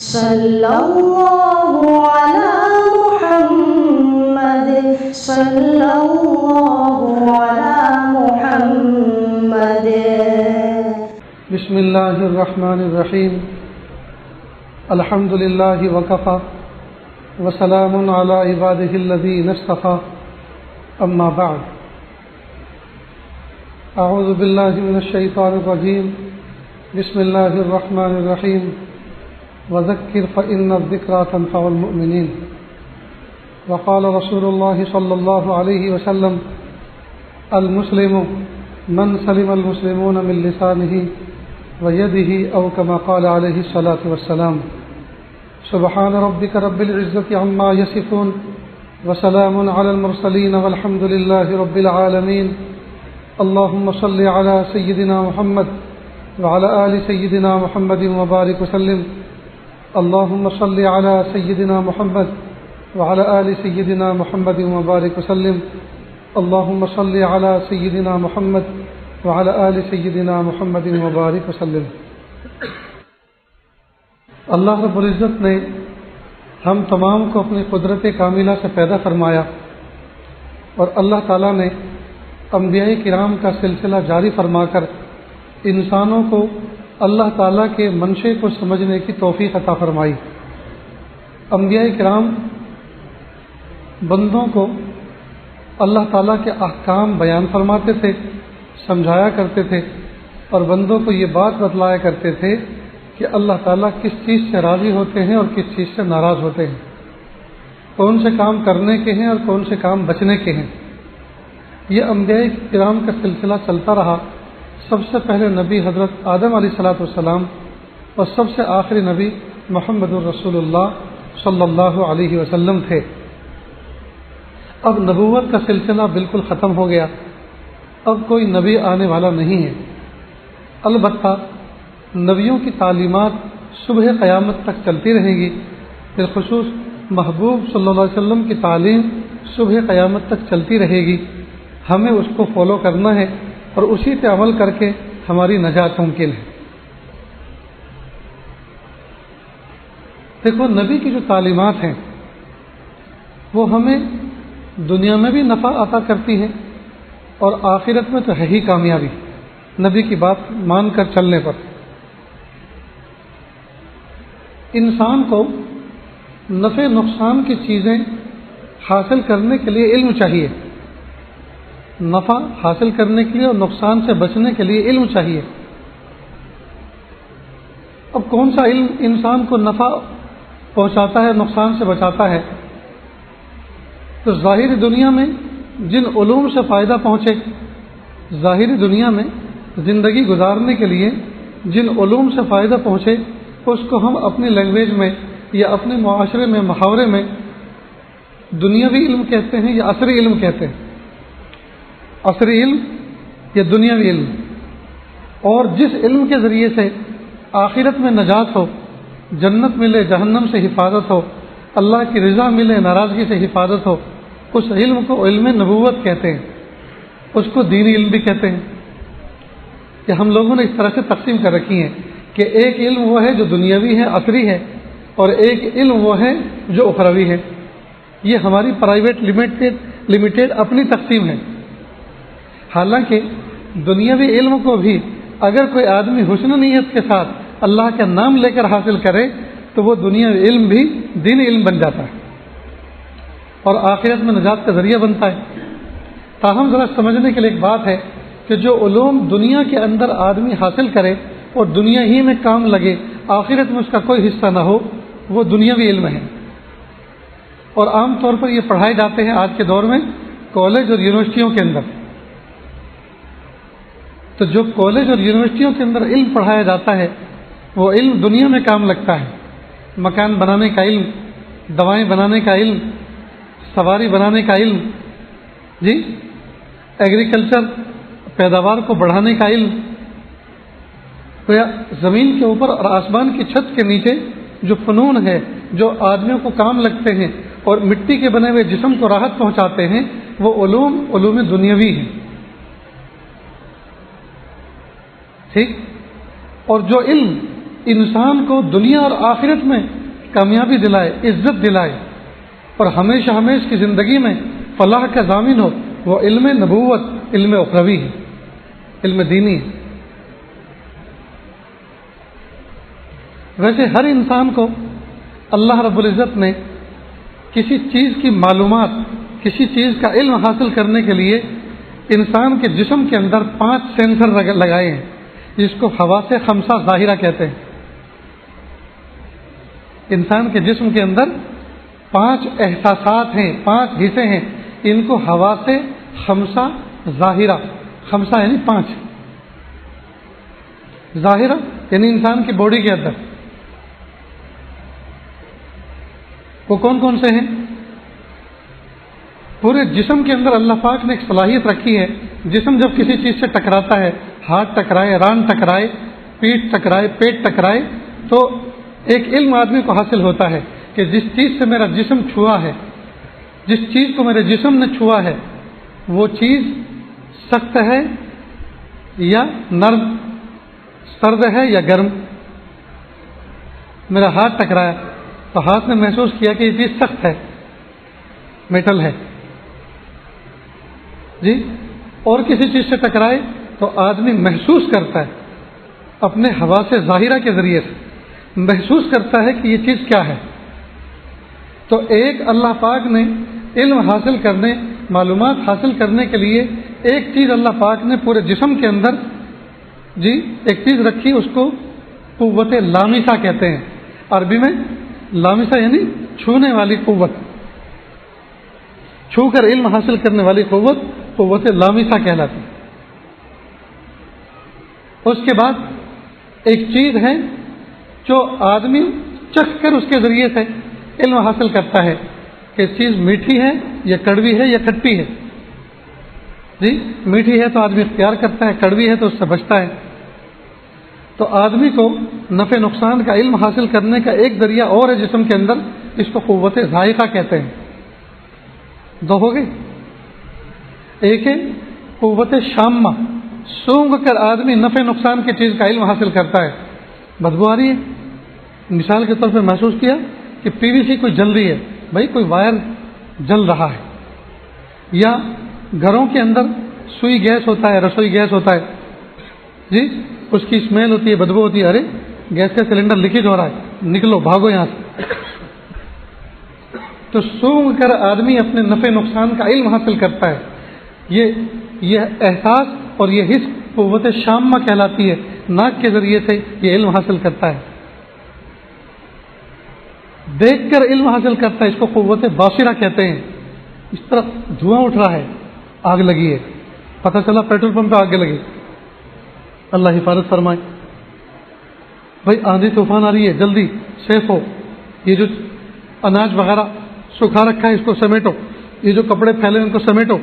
صلی اللہ علی محمد صلی اللہ علی محمد۔ بسم اللہ الرحمن الرحیم۔ الحمد للہ وکفی وسلام علی عبادہ الذین اصطفی، اما بعد۔ اعوذ باللہ من الشیطان الرجیم، بسم اللہ الرحمن الرحیم۔ وذکر فإن الذکریٰ تنفع المؤمنین۔ وقال رسول اللہ صلی اللہ علیہ وسلم: المسلم من سلم المسلمون من لسانہ ویدہ، او کما قال علیہ الصلاۃ والسلام۔ سبحان ربک رب العزۃ عما یصفون وسلام علی المرسلین والحمد للہ رب العالمین۔ اللہم صل علی سیدنا محمد وعلی آل سیدنا محمد وبارک وسلم۔ اللہم صل علی سیدنا محمد وعلی آل سیدنا محمد وبارک وسلم۔ اللہم صل علی سیدنا محمد وعلی آل سیدنا محمد وبارک وسلم۔ اللہ رب العزت نے ہم تمام کو اپنی قدرت کاملہ سے پیدا فرمایا، اور اللہ تعالیٰ نے انبیاء کرام کا سلسلہ جاری فرما کر انسانوں کو اللہ تعالیٰ کے منشے کو سمجھنے کی توفیق عطا فرمائی۔ انبیاء کرام بندوں کو اللہ تعالیٰ کے احکام بیان فرماتے تھے، سمجھایا کرتے تھے، اور بندوں کو یہ بات بتلایا کرتے تھے کہ اللہ تعالیٰ کس چیز سے راضی ہوتے ہیں اور کس چیز سے ناراض ہوتے ہیں، کون سے کام کرنے کے ہیں اور کون سے کام بچنے کے ہیں۔ یہ انبیاء کرام کا سلسلہ چلتا رہا۔ سب سے پہلے نبی حضرت آدم علیہ الصلاۃ والسلام، اور سب سے آخری نبی محمد الرسول اللہ صلی اللہ علیہ وسلم تھے۔ اب نبوت کا سلسلہ بالکل ختم ہو گیا، اب کوئی نبی آنے والا نہیں ہے۔ البتہ نبیوں کی تعلیمات صبح قیامت تک چلتی رہیں گی، بالخصوص محبوب صلی اللہ علیہ وسلم کی تعلیم صبح قیامت تک چلتی رہے گی۔ ہمیں اس کو فالو کرنا ہے اور اسی پہ عمل کر کے ہماری نجات ممکن ہے۔ دیکھو، نبی کی جو تعلیمات ہیں وہ ہمیں دنیا میں بھی نفع عطا کرتی ہیں، اور آخرت میں تو ہے ہی کامیابی نبی کی بات مان کر چلنے پر۔ انسان کو نفع نقصان کی چیزیں حاصل کرنے کے لیے علم چاہیے، نفع حاصل کرنے کے لیے اور نقصان سے بچنے کے لیے علم چاہیے۔ اب کون سا علم انسان کو نفع پہنچاتا ہے، نقصان سے بچاتا ہے؟ تو ظاہری دنیا میں جن علوم سے فائدہ پہنچے، ظاہری دنیا میں زندگی گزارنے کے لیے جن علوم سے فائدہ پہنچے، اس کو ہم اپنی لینگویج میں یا اپنے معاشرے میں، محاورے میں دنیاوی علم کہتے ہیں یا عصری علم کہتے ہیں۔ عصری علم یا دنیاوی علم، اور جس علم کے ذریعے سے آخرت میں نجات ہو، جنت ملے، جہنم سے حفاظت ہو، اللہ کی رضا ملے، ناراضگی سے حفاظت ہو، اس علم کو علم نبوت کہتے ہیں، اس کو دینی علم بھی کہتے ہیں۔ کہ ہم لوگوں نے اس طرح سے تقسیم کر رکھی ہیں کہ ایک علم وہ ہے جو دنیاوی ہے، عصری ہے، اور ایک علم وہ ہے جو اخروی ہے۔ یہ ہماری پرائیویٹ لمیٹیڈ اپنی تقسیم ہے۔ حالانکہ دنیاوی علم کو بھی اگر کوئی آدمی حسن نیت کے ساتھ اللہ کا نام لے کر حاصل کرے تو وہ دنیاوی علم بھی دینی علم بن جاتا ہے اور آخرت میں نجات کا ذریعہ بنتا ہے۔ تاہم ذرا سمجھنے کے لیے ایک بات ہے کہ جو علوم دنیا کے اندر آدمی حاصل کرے اور دنیا ہی میں کام لگے، آخرت میں اس کا کوئی حصہ نہ ہو، وہ دنیاوی علم ہے۔ اور عام طور پر یہ پڑھائے جاتے ہیں آج کے دور میں کالج اور یونیورسٹیوں کے اندر۔ تو جو کالج اور یونیورسٹیوں کے اندر علم پڑھایا جاتا ہے وہ علم دنیا میں کام لگتا ہے۔ مکان بنانے کا علم، دوائیں بنانے کا علم، سواری بنانے کا علم، جی، ایگریکلچر، پیداوار کو بڑھانے کا علم، یا زمین کے اوپر اور آسمان کی چھت کے نیچے جو فنون ہے، جو آدمیوں کو کام لگتے ہیں اور مٹی کے بنے ہوئے جسم کو راحت پہنچاتے ہیں، وہ علوم دنیاوی ہیں۔ ٹھیک، اور جو علم انسان کو دنیا اور آخرت میں کامیابی دلائے، عزت دلائے اور ہمیشہ ہمیشہ کی زندگی میں فلاح کا ضامن ہو، وہ علم نبوت، علم اخروی ہے، علم دینی ہے۔ ویسے ہر انسان کو اللہ رب العزت نے کسی چیز کی معلومات، کسی چیز کا علم حاصل کرنے کے لیے انسان کے جسم کے اندر 5 سینسر لگائے ہیں، جس کو حواس خمسہ ظاہرہ کہتے ہیں۔ انسان کے جسم کے اندر 5 احساسات ہیں، 5 حصے ہیں، ان کو حواس خمسہ ظاہرہ، خمسہ یعنی 5، ظاہرہ یعنی انسان کی باڈی کے اندر وہ کون کون سے ہیں؟ پورے جسم کے اندر اللہ پاک نے ایک صلاحیت رکھی ہے، جسم جب کسی چیز سے ٹکراتا ہے، ہاتھ ٹکرائے، ران ٹکرائے، پیٹھ ٹکرائے، پیٹ ٹکرائے، تو ایک علم آدمی کو حاصل ہوتا ہے کہ جس چیز سے میرا جسم چھوا ہے، جس چیز کو میرے جسم نے چھوا ہے، وہ چیز سخت ہے یا نرم، سرد ہے یا گرم۔ میرا ہاتھ ٹکرایا تو ہاتھ نے محسوس کیا کہ یہ چیز سخت ہے، میٹل ہے جی، اور کسی چیز سے ٹکرائے تو آدمی محسوس کرتا ہے، اپنے حواس ظاہرہ کے ذریعے سے محسوس کرتا ہے کہ یہ چیز کیا ہے۔ تو ایک اللہ پاک نے علم حاصل کرنے، معلومات حاصل کرنے کے لیے ایک چیز اللہ پاک نے پورے جسم کے اندر جی ایک چیز رکھی، اس کو قوت لامسہ کہتے ہیں۔ عربی میں لامسہ یعنی چھونے والی قوت، چھو کر علم حاصل کرنے والی قوت قوت لامسہ کہلاتی۔ اس کے بعد ایک چیز ہے جو آدمی چکھ کر اس کے ذریعے سے علم حاصل کرتا ہے کہ چیز میٹھی ہے یا کڑوی ہے یا کھٹی ہے جی، میٹھی ہے تو آدمی اختیار کرتا ہے، کڑوی ہے تو اس سے بچتا ہے۔ تو آدمی کو نفع نقصان کا علم حاصل کرنے کا ایک ذریعہ اور ہے جسم کے اندر، اس کو قوت ذائقہ کہتے ہیں۔ 2 ہو گئے۔ ایک ہے قوت شامہ، سونگھ کر آدمی نفع نقصان کی چیز کا علم حاصل کرتا ہے۔ بدبو آ رہی ہے، مثال کے طور پہ محسوس کیا کہ پی وی سی کوئی جل رہی ہے، بھائی کوئی وائر جل رہا ہے، یا گھروں کے اندر سوئی گیس ہوتا ہے، رسوئی گیس ہوتا ہے جی، اس کی اسمیل ہوتی ہے، بدبو ہوتی ہے، ارے گیس کا سلنڈر لیکیج ہو رہا ہے، نکلو بھاگو یہاں سے۔ تو سونگھ کر آدمی اپنے نفع نقصان کا علم حاصل کرتا ہے۔ یہ احساس اور یہ حس قوت شامہ کہلاتی ہے، ناک کے ذریعے سے یہ علم حاصل کرتا ہے۔ دیکھ کر علم حاصل کرتا ہے، اس کو قوت باصرہ کہتے ہیں۔ اس طرف دھواں اٹھ رہا ہے، آگ لگی ہے، پتہ چلا پیٹرول پمپ پہ آگ لگی، اللہ حفاظت فرمائے، بھائی آندھی طوفان آ رہی ہے، جلدی سیف ہو، یہ جو اناج وغیرہ سکھا رکھا ہے اس کو سمیٹو، یہ جو کپڑے پھیلے ان کو سمیٹو،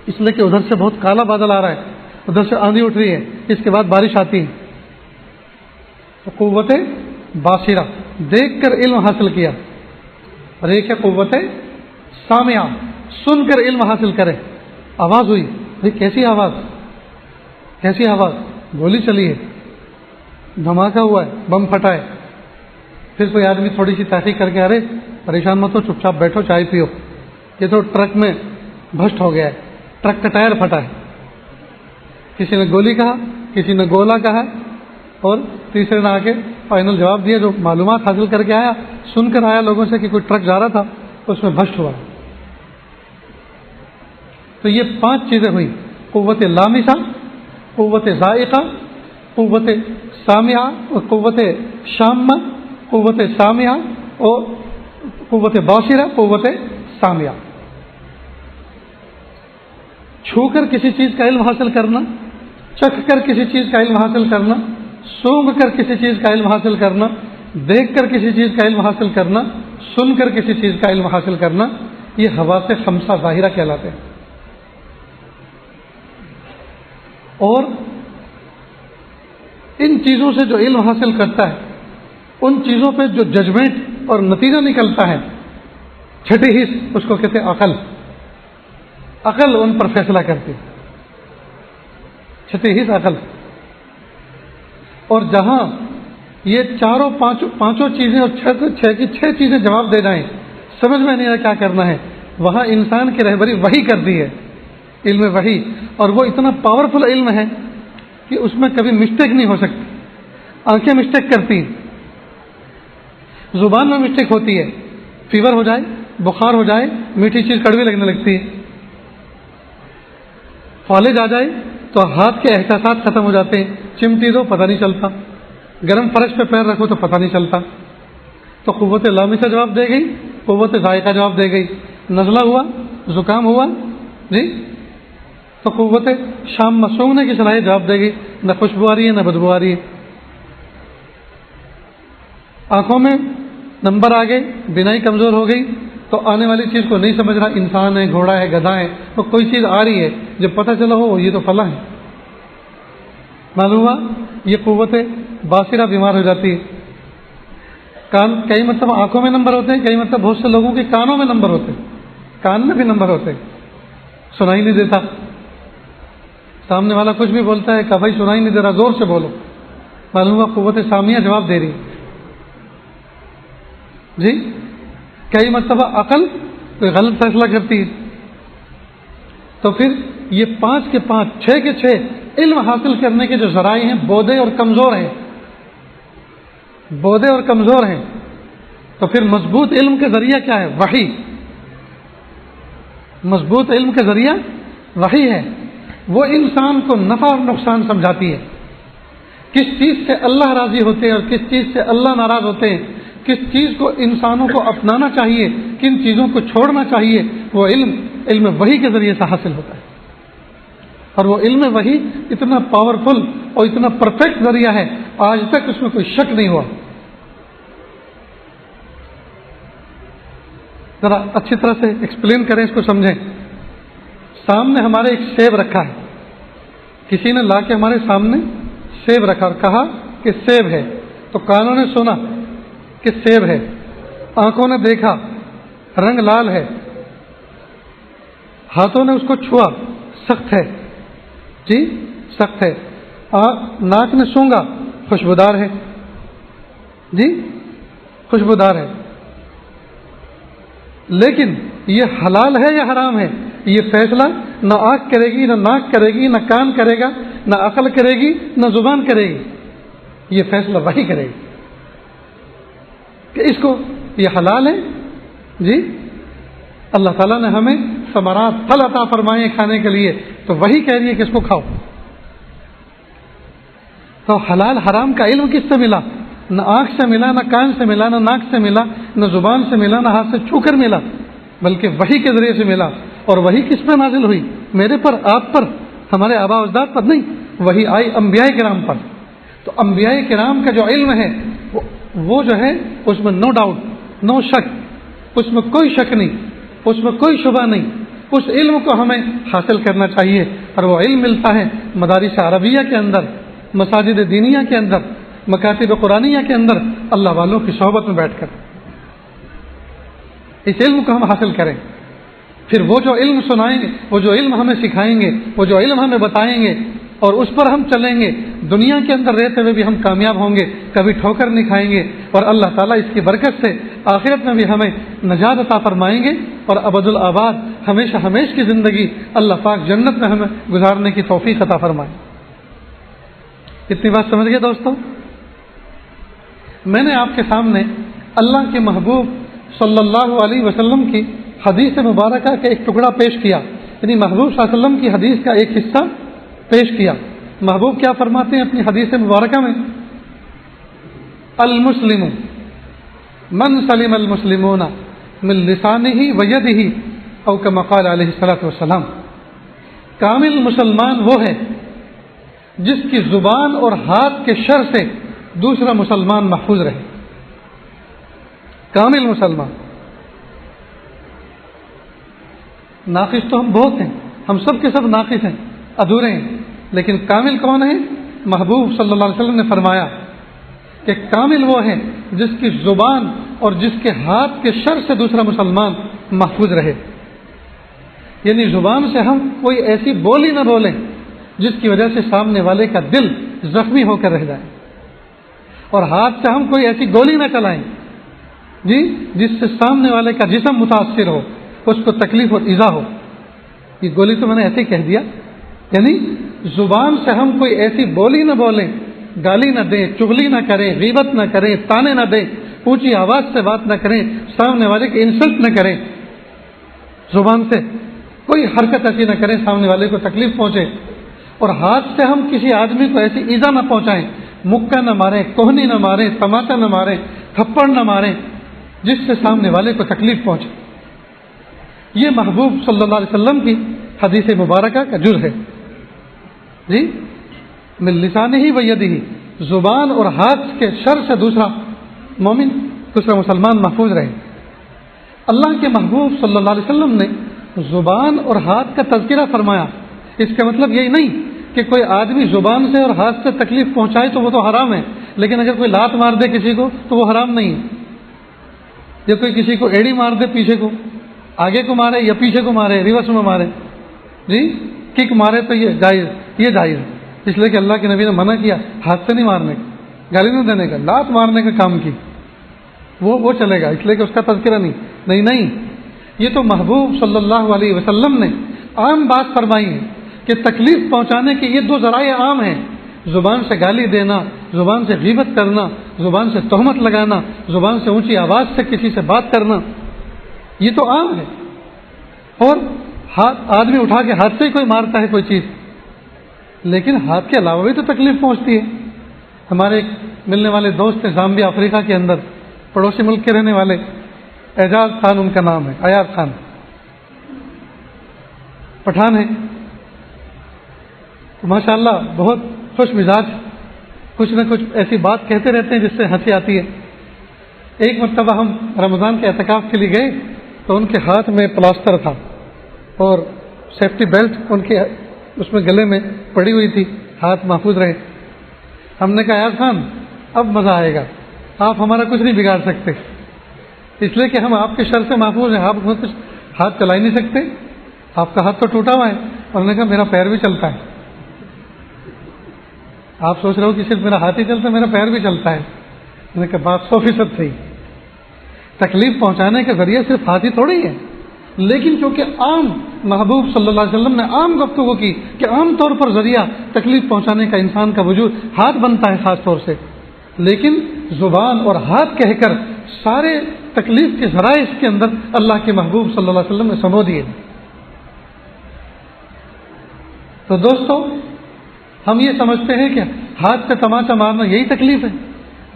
اس لیے کہ ادھر سے بہت کالا بادل آ رہا ہے، ادھر سے آندھی اٹھ رہی ہے، اس کے بعد بارش آتی ہے۔ تو قوت باصرہ، دیکھ کر علم حاصل کیا۔ اور ایک ہے قوت سامعہ، سن کر علم حاصل کرے۔ آواز ہوئی، بھائی کیسی آواز، کیسی آواز، گولی چلی ہے، دھماکہ ہوا ہے، بم پھٹا ہے، پھر کوئی آدمی تھوڑی سی تحقیق کر کے، ارے پریشان مت ہو، چپ چاپ بیٹھو، چائے پیو، یہ تو ٹرک میں بھسٹ ہو گیا ہے، ٹرک کا ٹائر پھٹا ہے۔ کسی نے گولی کہا، کسی نے گولا کہا، اور تیسرے نے آ کے فائنل جواب دیا، جو معلومات حاصل کر کے آیا، سن کر آیا لوگوں سے کہ کوئی ٹرک جا رہا تھا، اس میں بھسٹ ہوا۔ تو یہ 5 چیزیں ہوئی، قوت لامسہ، قوت ذائقہ، قوت سامعہ اور قوت شامہ، قوت سامعہ اور قوت باصرہ، قوت سامعہ۔ چھو کر کسی چیز کا علم حاصل کرنا، چکھ کر کسی چیز کا علم حاصل کرنا، سونگھ کر کسی چیز کا علم حاصل کرنا، دیکھ کر کسی چیز کا علم حاصل کرنا، سن کر کسی چیز کا علم حاصل کرنا، یہ حواس خمسہ ظاہرہ کہلاتے ہیں۔ اور ان چیزوں سے جو علم حاصل کرتا ہے، ان چیزوں پہ جو ججمنٹ اور نتیجہ نکلتا ہے، چھٹی حص، اس کو کہتے ہیں عقل۔ عقل ان پر فیصلہ کرتی، چھٹی حص عقل۔ اور جہاں یہ چاروں پانچوں چیزیں اور چھ کی چھ چیزیں جواب دے جائیں، سمجھ میں نہیں آیا کیا کرنا ہے، وہاں انسان کی رہبری وحی کرتی ہے، علم وحی، اور وہ اتنا پاورفل علم ہے کہ اس میں کبھی مسٹیک نہیں ہو سکتی۔ آنکھیں مسٹیک کرتی ہیں، زبان میں مسٹیک ہوتی ہے، فیور ہو جائے، بخار ہو جائے، میٹھی چیز کڑوی لگنے لگتی ہے، فالج آ جائے تو ہاتھ کے احساسات ختم ہو جاتے ہیں، چمٹی دو پتہ نہیں چلتا، گرم فرش پہ پیر رکھو تو پتہ نہیں چلتا۔ تو قوت لامسہ جواب دے گئی، قوت ذائقہ جواب دے گئی، نزلہ ہوا، زکام ہوا جی تو قوت شام سونگنے کی صلاحیت جواب دے گی، نہ خوشبو آ رہی ہے نہ بدبو آ رہی ہے۔ آنکھوں میں نمبر آ گئے، بینائی کمزور ہو گئی تو آنے والی چیز کو نہیں سمجھ رہا، انسان ہے، گھوڑا ہے، گدھا ہے، تو کوئی چیز آ رہی ہے، جب پتہ چلا ہو یہ تو فلاں ہے، معلوم ہوا یہ قوت باصرہ بیمار ہو جاتی ہے۔ کان، کئی مرتبہ آنکھوں میں نمبر ہوتے ہیں، کئی مرتبہ بہت سے لوگوں کے کانوں میں نمبر ہوتے ہیں، کان میں بھی نمبر ہوتے ہیں، سنائی نہیں دیتا، سامنے والا کچھ بھی بولتا ہے کہ بھائی سنائی نہیں دے رہا، زور سے بولو، معلوم ہوا قوت سامیہ جواب دے رہی جی۔ کئی مرتبہ عقل کوئی غلط فیصلہ کرتی ہے، تو پھر یہ 5 کے 5 6 کے 6 علم حاصل کرنے کے جو ذرائع ہیں بودے اور کمزور ہیں، بودے اور کمزور ہیں، تو پھر مضبوط علم کے ذریعہ کیا ہے؟ وحی۔ مضبوط علم کے ذریعہ وحی ہے، وہ انسان کو نفع اور نقصان سمجھاتی ہے، کس چیز سے اللہ راضی ہوتے ہیں اور کس چیز سے اللہ ناراض ہوتے ہیں، کس چیز کو انسانوں کو اپنانا چاہیے، کن چیزوں کو چھوڑنا چاہیے، وہ علم وحی کے ذریعے سے حاصل ہوتا ہے۔ اور وہ علم وحی اتنا پاورفل اور اتنا پرفیکٹ ذریعہ ہے، آج تک اس میں کوئی شک نہیں ہوا۔ ذرا اچھی طرح سے ایکسپلین کریں، اس کو سمجھیں۔ سامنے ہمارے ایک سیب رکھا ہے، کسی نے لا کے ہمارے سامنے سیب رکھا اور کہا کہ سیب ہے، تو کانوں نے سنا کہ سیب ہے، آنکھوں نے دیکھا رنگ لال ہے، ہاتھوں نے اس کو چھوا سخت ہے جی، سخت ہے، ناک نے سونگا خوشبودار ہے جی، خوشبودار ہے، لیکن یہ حلال ہے یا حرام ہے، یہ فیصلہ نہ آنکھ کرے گی، نہ ناک کرے گی، نہ کان کرے گا، نہ عقل کرے گی، نہ زبان کرے گی، یہ فیصلہ وحی کرے گی کہ اس کو یہ حلال ہے جی۔ اللہ تعالیٰ نے ہمیں ثمرات پھل عطا فرمائے کھانے کے لیے، تو وہی کہہ رہی ہے کہ اس کو کھاؤ۔ تو حلال حرام کا علم کس سے ملا؟ نہ آنکھ سے ملا، نہ کان سے ملا، نہ ناک سے ملا، نہ زبان سے ملا، نہ ہاتھ سے چھو کر ملا، بلکہ وحی کے ذریعے سے ملا۔ اور وحی کس پر نازل ہوئی؟ میرے پر، آپ پر، ہمارے آباء و اجداد پر نہیں، وحی آئی انبیاء کرام پر۔ تو انبیاء کرام کا جو علم ہے وہ جو ہے اس میں نو ڈاؤٹ، نو شک، اس میں کوئی شک نہیں، اس میں کوئی شبہ نہیں، اس علم کو ہمیں حاصل کرنا چاہیے۔ اور وہ علم ملتا ہے مدارس عربیہ کے اندر، مساجد دینیہ کے اندر، مکاتب قرآنیہ کے اندر، اللہ والوں کی صحبت میں بیٹھ کر۔ اس علم کو ہم حاصل کریں، پھر وہ جو علم سنائیں گے، وہ جو علم ہمیں سکھائیں گے، وہ جو علم ہمیں بتائیں گے اور اس پر ہم چلیں گے، دنیا کے اندر رہتے ہوئے بھی ہم کامیاب ہوں گے، کبھی ٹھوکر نہیں کھائیں گے، اور اللہ تعالیٰ اس کی برکت سے آخرت میں بھی ہمیں نجات عطا فرمائیں گے، اور ابد الآباد ہمیشہ ہمیشہ کی زندگی اللہ پاک جنت میں ہمیں گزارنے کی توفیق عطا فرمائے۔ اتنی بات سمجھ گئے دوستو؟ میں نے آپ کے سامنے اللہ کے محبوب صلی اللہ علیہ وسلم کی حدیث مبارکہ کا ایک ٹکڑا پیش کیا، یعنی محبوب صلی اللہ علیہ وسلم کی حدیث کا ایک حصہ پیش کیا۔ محبوب کیا فرماتے ہیں اپنی حدیث مبارکہ میں؟ المسلم من سلم المسلمون من لسانہ ویدہ، او کما قال علیہ الصلوۃ والسلام، کامل مسلمان وہ ہے جس کی زبان اور ہاتھ کے شر سے دوسرا مسلمان محفوظ رہے۔ کامل مسلمان۔ ناقص تو ہم بہت ہیں، ہم سب کے سب ناقص ہیں، ادھورے ہیں، لیکن کامل کون ہے؟ محبوب صلی اللہ علیہ وسلم نے فرمایا کہ کامل وہ ہے جس کی زبان اور جس کے ہاتھ کے شر سے دوسرا مسلمان محفوظ رہے، یعنی زبان سے ہم کوئی ایسی بولی نہ بولیں جس کی وجہ سے سامنے والے کا دل زخمی ہو کر رہ جائے، اور ہاتھ سے ہم کوئی ایسی گولی نہ چلائیں جی جس سے سامنے والے کا جسم متاثر ہو، اس کو تکلیف اور ایذا ہو۔ یہ گولی تو میں نے ایسے ہی کہہ دیا، یعنی زبان سے ہم کوئی ایسی بولی نہ بولیں، گالی نہ دیں، چغلی نہ کریں، غیبت نہ کریں، تانے نہ دیں، اونچی آواز سے بات نہ کریں، سامنے والے کی انسلٹ نہ کریں، زبان سے کوئی حرکت ایسی نہ کریں سامنے والے کو تکلیف پہنچے، اور ہاتھ سے ہم کسی آدمی کو ایسی ایذا نہ پہنچائیں، مکہ نہ ماریں، کوہنی نہ ماریں، تماچا نہ ماریں، تھپڑ نہ ماریں جس سے سامنے والے کو تکلیف پہنچے۔ یہ محبوب صلی اللہ علیہ وسلم کی حدیث مبارکہ کا جز ہے جی، من لسانہ و یدہ، زبان اور ہاتھ کے شر سے دوسرا مومن، دوسرا مسلمان محفوظ رہے۔ اللہ کے محبوب صلی اللہ علیہ وسلم نے زبان اور ہاتھ کا تذکرہ فرمایا، اس کا مطلب یہی نہیں کہ کوئی آدمی زبان سے اور ہاتھ سے تکلیف پہنچائے تو وہ تو حرام ہے، لیکن اگر کوئی لات مار دے کسی کو تو وہ حرام نہیں ہے، یا کوئی کسی کو ایڑی مار دے پیچھے کو، آگے کو مارے یا پیچھے کو مارے، ریورس میں مارے جی، کک مارے تو یہ جائز، یہ جائز، اس لیے کہ اللہ کے نبی نے منع کیا ہاتھ سے نہیں مارنے کا، گالی نہیں دینے کا، لات مارنے کا کام کی وہ چلے گا، اس لیے کہ اس کا تذکرہ نہیں، یہ تو محبوب صلی اللہ علیہ وسلم نے عام بات فرمائی ہے کہ تکلیف پہنچانے کے یہ دو ذرائع عام ہیں، زبان سے گالی دینا، زبان سے غیبت کرنا، زبان سے تہمت لگانا، زبان سے اونچی آواز سے کسی سے بات کرنا، یہ تو عام ہے۔ اور ہاتھ آدمی اٹھا کے ہاتھ سے ہی کوئی مارتا ہے کوئی چیز، لیکن ہاتھ کے علاوہ بھی تو تکلیف پہنچتی ہے۔ ہمارے ایک ملنے والے دوست ہیں زامبیا افریقہ کے اندر، پڑوسی ملک کے رہنے والے، اعجاز خان ان کا نام ہے، ایاز خان، پٹھان ہے، ماشاء اللہ بہت خوش مزاج، کچھ نہ کچھ ایسی بات کہتے رہتے ہیں جس سے ہنسی آتی ہے۔ ایک مرتبہ ہم رمضان کے اعتکاف کے لیے گئے تو ان کے ہاتھ میں پلاسٹر تھا اور سیفٹی بیلٹ ان کے اس میں گلے میں پڑی ہوئی تھی، ہاتھ محفوظ رہے۔ ہم نے کہا ایاز خان اب مزہ آئے گا، آپ ہمارا کچھ نہیں بگاڑ سکتے، اس لیے کہ ہم آپ کے شر سے محفوظ ہیں، آپ اس میں کچھ ہاتھ چلا ہی نہیں سکتے، آپ کا ہاتھ تو ٹوٹا ہوا ہے۔ انہوں نے کہا میرا پیر بھی چلتا ہے۔ آپ سوچ رہے ہو کہ صرف میرا ہاتھ ہی چلتا ہے، میرا پیر بھی چلتا ہے۔ میں نے کہا بات 100% صحیح، تکلیف پہنچانے کے ذریعے صرف ہاتھ ہی تھوڑی ہے، لیکن چونکہ عام محبوب صلی اللہ علیہ وسلم نے عام گفتگو کی کہ عام طور پر ذریعہ تکلیف پہنچانے کا انسان کا وجود ہاتھ بنتا ہے خاص طور سے، لیکن زبان اور ہاتھ کہہ کر سارے تکلیف کے ذرائع اس کے اندر اللہ کے محبوب صلی اللہ علیہ وسلم نے سمو دیے۔ تو دوستو، ہم یہ سمجھتے ہیں کہ ہاتھ سے تماچا مارنا یہی تکلیف ہے،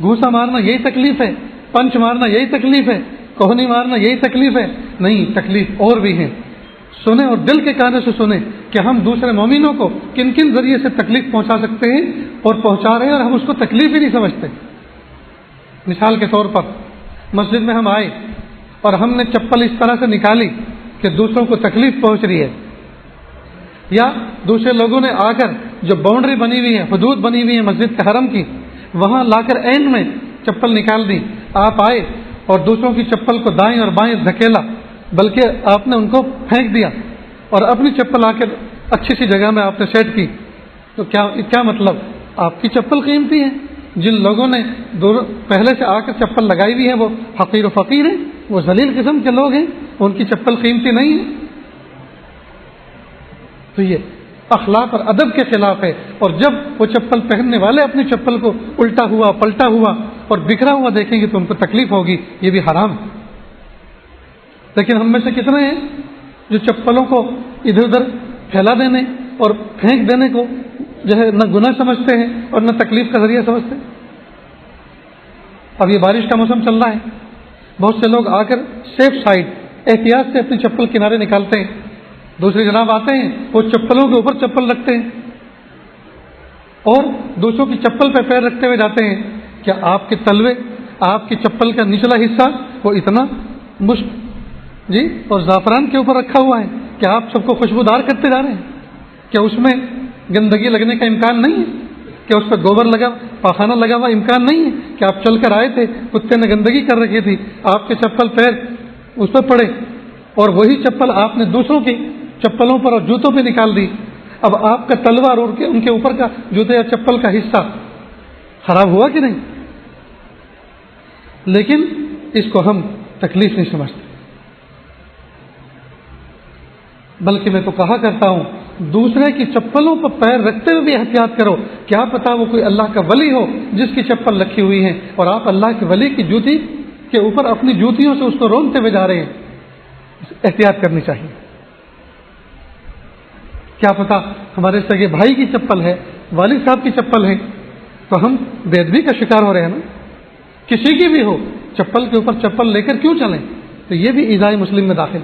گھوسا مارنا یہی تکلیف ہے، پنچ مارنا یہی تکلیف ہے، کوہنی مارنا یہی تکلیف ہے۔ نہیں، تکلیف اور بھی ہیں۔ سنیں اور دل کے کانے سے سنیں کہ ہم دوسرے مومنوں کو کن کن ذریعے سے تکلیف پہنچا سکتے ہیں اور پہنچا رہے ہیں، اور ہم اس کو تکلیف ہی نہیں سمجھتے۔ مثال کے طور پر مسجد میں ہم آئے اور ہم نے چپل اس طرح سے نکالی کہ دوسروں کو تکلیف پہنچ رہی ہے، یا دوسرے لوگوں نے آ کر جو باؤنڈری بنی ہوئی ہے، حدود بنی ہوئی ہے مسجد کے حرم کی، وہاں لا کر اینڈ میں چپل نکال دی، آپ آئے اور دوسروں کی چپل کو دائیں اور بائیں دھکیلا، بلکہ آپ نے ان کو پھینک دیا اور اپنی چپل آ کر اچھی سی جگہ میں آپ نے سیٹ کی، تو کیا مطلب؟ آپ کی چپل قیمتی ہے۔ جن لوگوں نے پہلے سے آ کر چپل لگائی ہوئی ہے وہ حقیر و فقیر ہیں، وہ ذلیل قسم کے لوگ ہیں، ان کی چپل قیمتی نہیں ہے۔ تو یہ اخلاق اور ادب کے خلاف ہے، اور جب وہ چپل پہننے والے اپنی چپل کو الٹا ہوا، پلٹا ہوا اور بکھرا ہوا دیکھیں گے تو ان کو تکلیف ہوگی، یہ بھی حرام ہے۔ لیکن ہم میں سے کتنے ہیں جو چپلوں کو ادھر ادھر پھیلا دینے اور پھینک دینے کو جو ہے نہ گناہ سمجھتے ہیں اور نہ تکلیف کا ذریعہ سمجھتے ہیں۔ اب یہ بارش کا موسم چل رہا ہے، بہت سے لوگ آ کر سیف سائڈ احتیاط سے اپنی چپل کنارے نکالتے ہیں، دوسرے جناب آتے ہیں وہ چپلوں کے اوپر چپل رکھتے ہیں اور دوسروں کی چپل پہ پیر رکھتے ہوئے جاتے ہیں۔ کیا آپ کے تلوے، آپ کی چپل کا نچلا حصہ وہ اتنا مشک جی اور زعفران کے اوپر رکھا ہوا ہے کہ آپ سب کو خوشبودار کرتے جا رہے ہیں؟ کیا اس میں گندگی لگنے کا امکان نہیں ہے؟ کیا اس پہ گوبر لگا، پاخانہ لگا ہوا امکان نہیں ہے کہ آپ چل کر آئے تھے، کتے نے گندگی کر رکھی تھی، آپ کے چپل پیر اس پہ پڑے اور وہی چپل آپ نے دوسروں کی چپلوں پر اور جوتوں پہ نکال دی؟ اب آپ کا تلوار اور ان کے اوپر کا جوتے یا چپل کا حصہ خراب ہوا کہ نہیں؟ لیکن اس کو ہم تکلیف نہیں سمجھتے، بلکہ میں تو کہا کرتا ہوں دوسرے کی چپلوں پر پیر رکھتے ہوئے بھی احتیاط کرو، کیا پتا وہ کوئی اللہ کا ولی ہو جس کی چپل رکھی ہوئی ہے اور آپ اللہ کے ولی کی جوتی کے اوپر اپنی جوتیوں سے اس کو رونتے ہوئے جا رہے ہیں۔ احتیاط کرنی چاہیے، کیا پتا ہمارے سگے بھائی کی چپل ہے، والد صاحب کی چپل ہے، تو ہم بے ادبی کا شکار ہو رہے ہیں نا، کسی کی بھی ہو چپل کے اوپر چپل لے کر کیوں چلیں؟ تو یہ بھی ایذاء مسلم میں داخل۔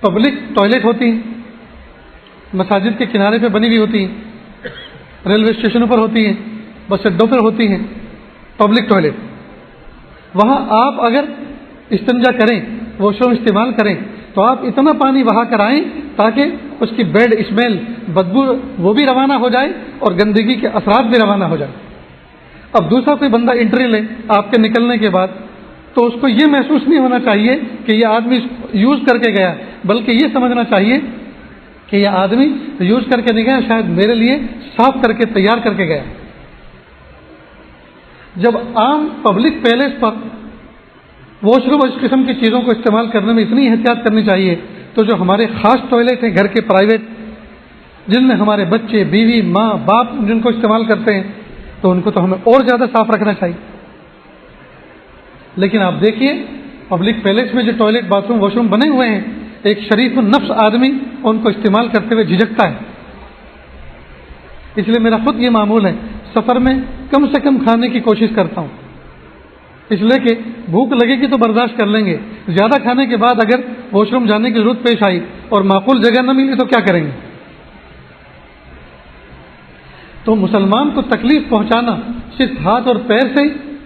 پبلک ٹوائلٹ ہوتی ہیں، مساجد کے کنارے پہ بنی ہوئی ہوتی ہیں، ریلوے اسٹیشنوں پر ہوتی ہیں، بس اڈوں پر ہوتی ہیں پبلک ٹوائلٹ، وہاں آپ اگر استنجا کریں، واش روم استعمال کریں تو آپ اتنا پانی بہا کر آئیں تاکہ اس کی بیڈ اسمیل، بدبو وہ بھی روانہ ہو جائے اور گندگی کے اثرات بھی روانہ ہو جائے۔ اب دوسرا کوئی بندہ انٹری لے آپ کے نکلنے کے بعد تو اس کو یہ محسوس نہیں ہونا چاہیے کہ یہ آدمی یوز کر کے گیا، بلکہ یہ سمجھنا چاہیے کہ یہ آدمی یوز کر کے نہیں گیا، شاید میرے لیے صاف کر کے تیار کر کے گیا۔ جب عام پبلک پیلیس پر واش روم اس قسم کی چیزوں کو استعمال کرنے میں اتنی احتیاط کرنی چاہیے، تو جو ہمارے خاص ٹوائلٹ ہیں گھر کے پرائیویٹ، جن میں ہمارے بچے، بیوی، ماں، باپ جن کو استعمال کرتے ہیں، تو ان کو تو ہمیں اور زیادہ صاف رکھنا چاہیے۔ لیکن آپ دیکھیے پبلک پیلیس میں جو toilet, bath room, wash room بنے ہوئے ہیں، ایک شریف النفس آدمی ان کو استعمال کرتے ہوئے جھجکتا ہے۔ اس لیے میرا خود یہ معمول ہے، سفر میں کم سے کم کھانے کی کوشش کرتا ہوں، اس لیے کہ بھوک لگے گی تو برداشت کر لیں گے، زیادہ کھانے کے بعد اگر واش روم جانے کی ضرورت پیش آئی اور معقول جگہ نہ ملی تو کیا کریں گے؟ تو مسلمان کو تکلیف پہنچانا صرف ہاتھ اور پیر سے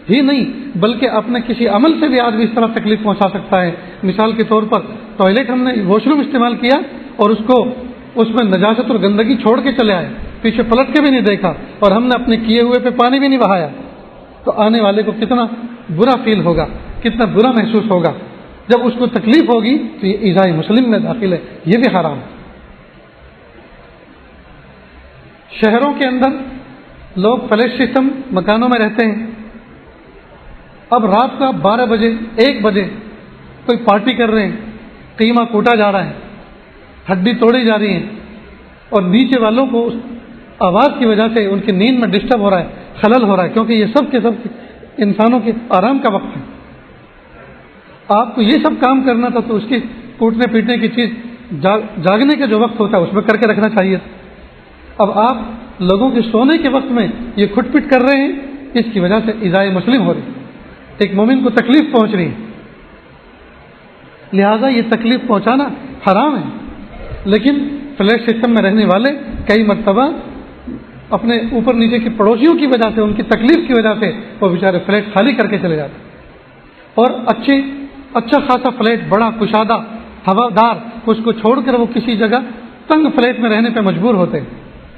ہی نہیں، بلکہ اپنے کسی عمل سے بھی آدمی اس طرح تکلیف پہنچا سکتا ہے۔ مثال کے طور پر ٹوائلٹ ہم نے واش روم استعمال کیا اور اس میں نجاست اور گندگی چھوڑ کے چلے آئے، پیچھے پلٹ کے بھی نہیں دیکھا اور ہم نے اپنے کیے ہوئے پہ پانی بھی نہیں بہایا، تو آنے والے کو کتنا برا فیل ہوگا، کتنا برا محسوس ہوگا۔ جب اس کو تکلیف ہوگی تو یہ ایذاء مسلم میں داخل ہے، یہ بھی حرام ہے۔ شہروں کے اندر لوگ فلیٹ سسٹم مکانوں میں رہتے ہیں، اب رات کا 12 بجے 1 بجے کوئی پارٹی کر رہے ہیں، قیمہ کوٹا جا رہا ہے، ہڈی توڑی جا رہی ہے، اور نیچے والوں کو اس آواز کی وجہ سے ان کی نیند میں ڈسٹرب ہو رہا ہے، خلل ہو رہا ہے، کیونکہ یہ سب کے سب انسانوں کے آرام کا وقت ہے۔ آپ کو یہ سب کام کرنا تھا تو اس کی کوٹنے پیٹنے کی چیز جاگنے کا جو وقت ہوتا ہے اس میں کر کے رکھنا چاہیے۔ اب آپ لوگوں کے سونے کے وقت میں یہ کھٹ پٹ کر رہے ہیں، اس کی وجہ سے ایذاء مسلم ہو رہی ہے، ایک مومن کو تکلیف پہنچ رہی ہے، لہذا یہ تکلیف پہنچانا حرام ہے۔ لیکن فلیٹ سسٹم میں رہنے والے کئی مرتبہ اپنے اوپر نیچے کی پڑوسیوں کی وجہ سے، ان کی تکلیف کی وجہ سے وہ بیچارے فلیٹ خالی کر کے چلے جاتے ہیں، اور اچھا خاصا فلیٹ، بڑا کشادہ ہوادار، اس کو چھوڑ کر وہ کسی جگہ تنگ فلیٹ میں رہنے پہ مجبور ہوتے ہیں،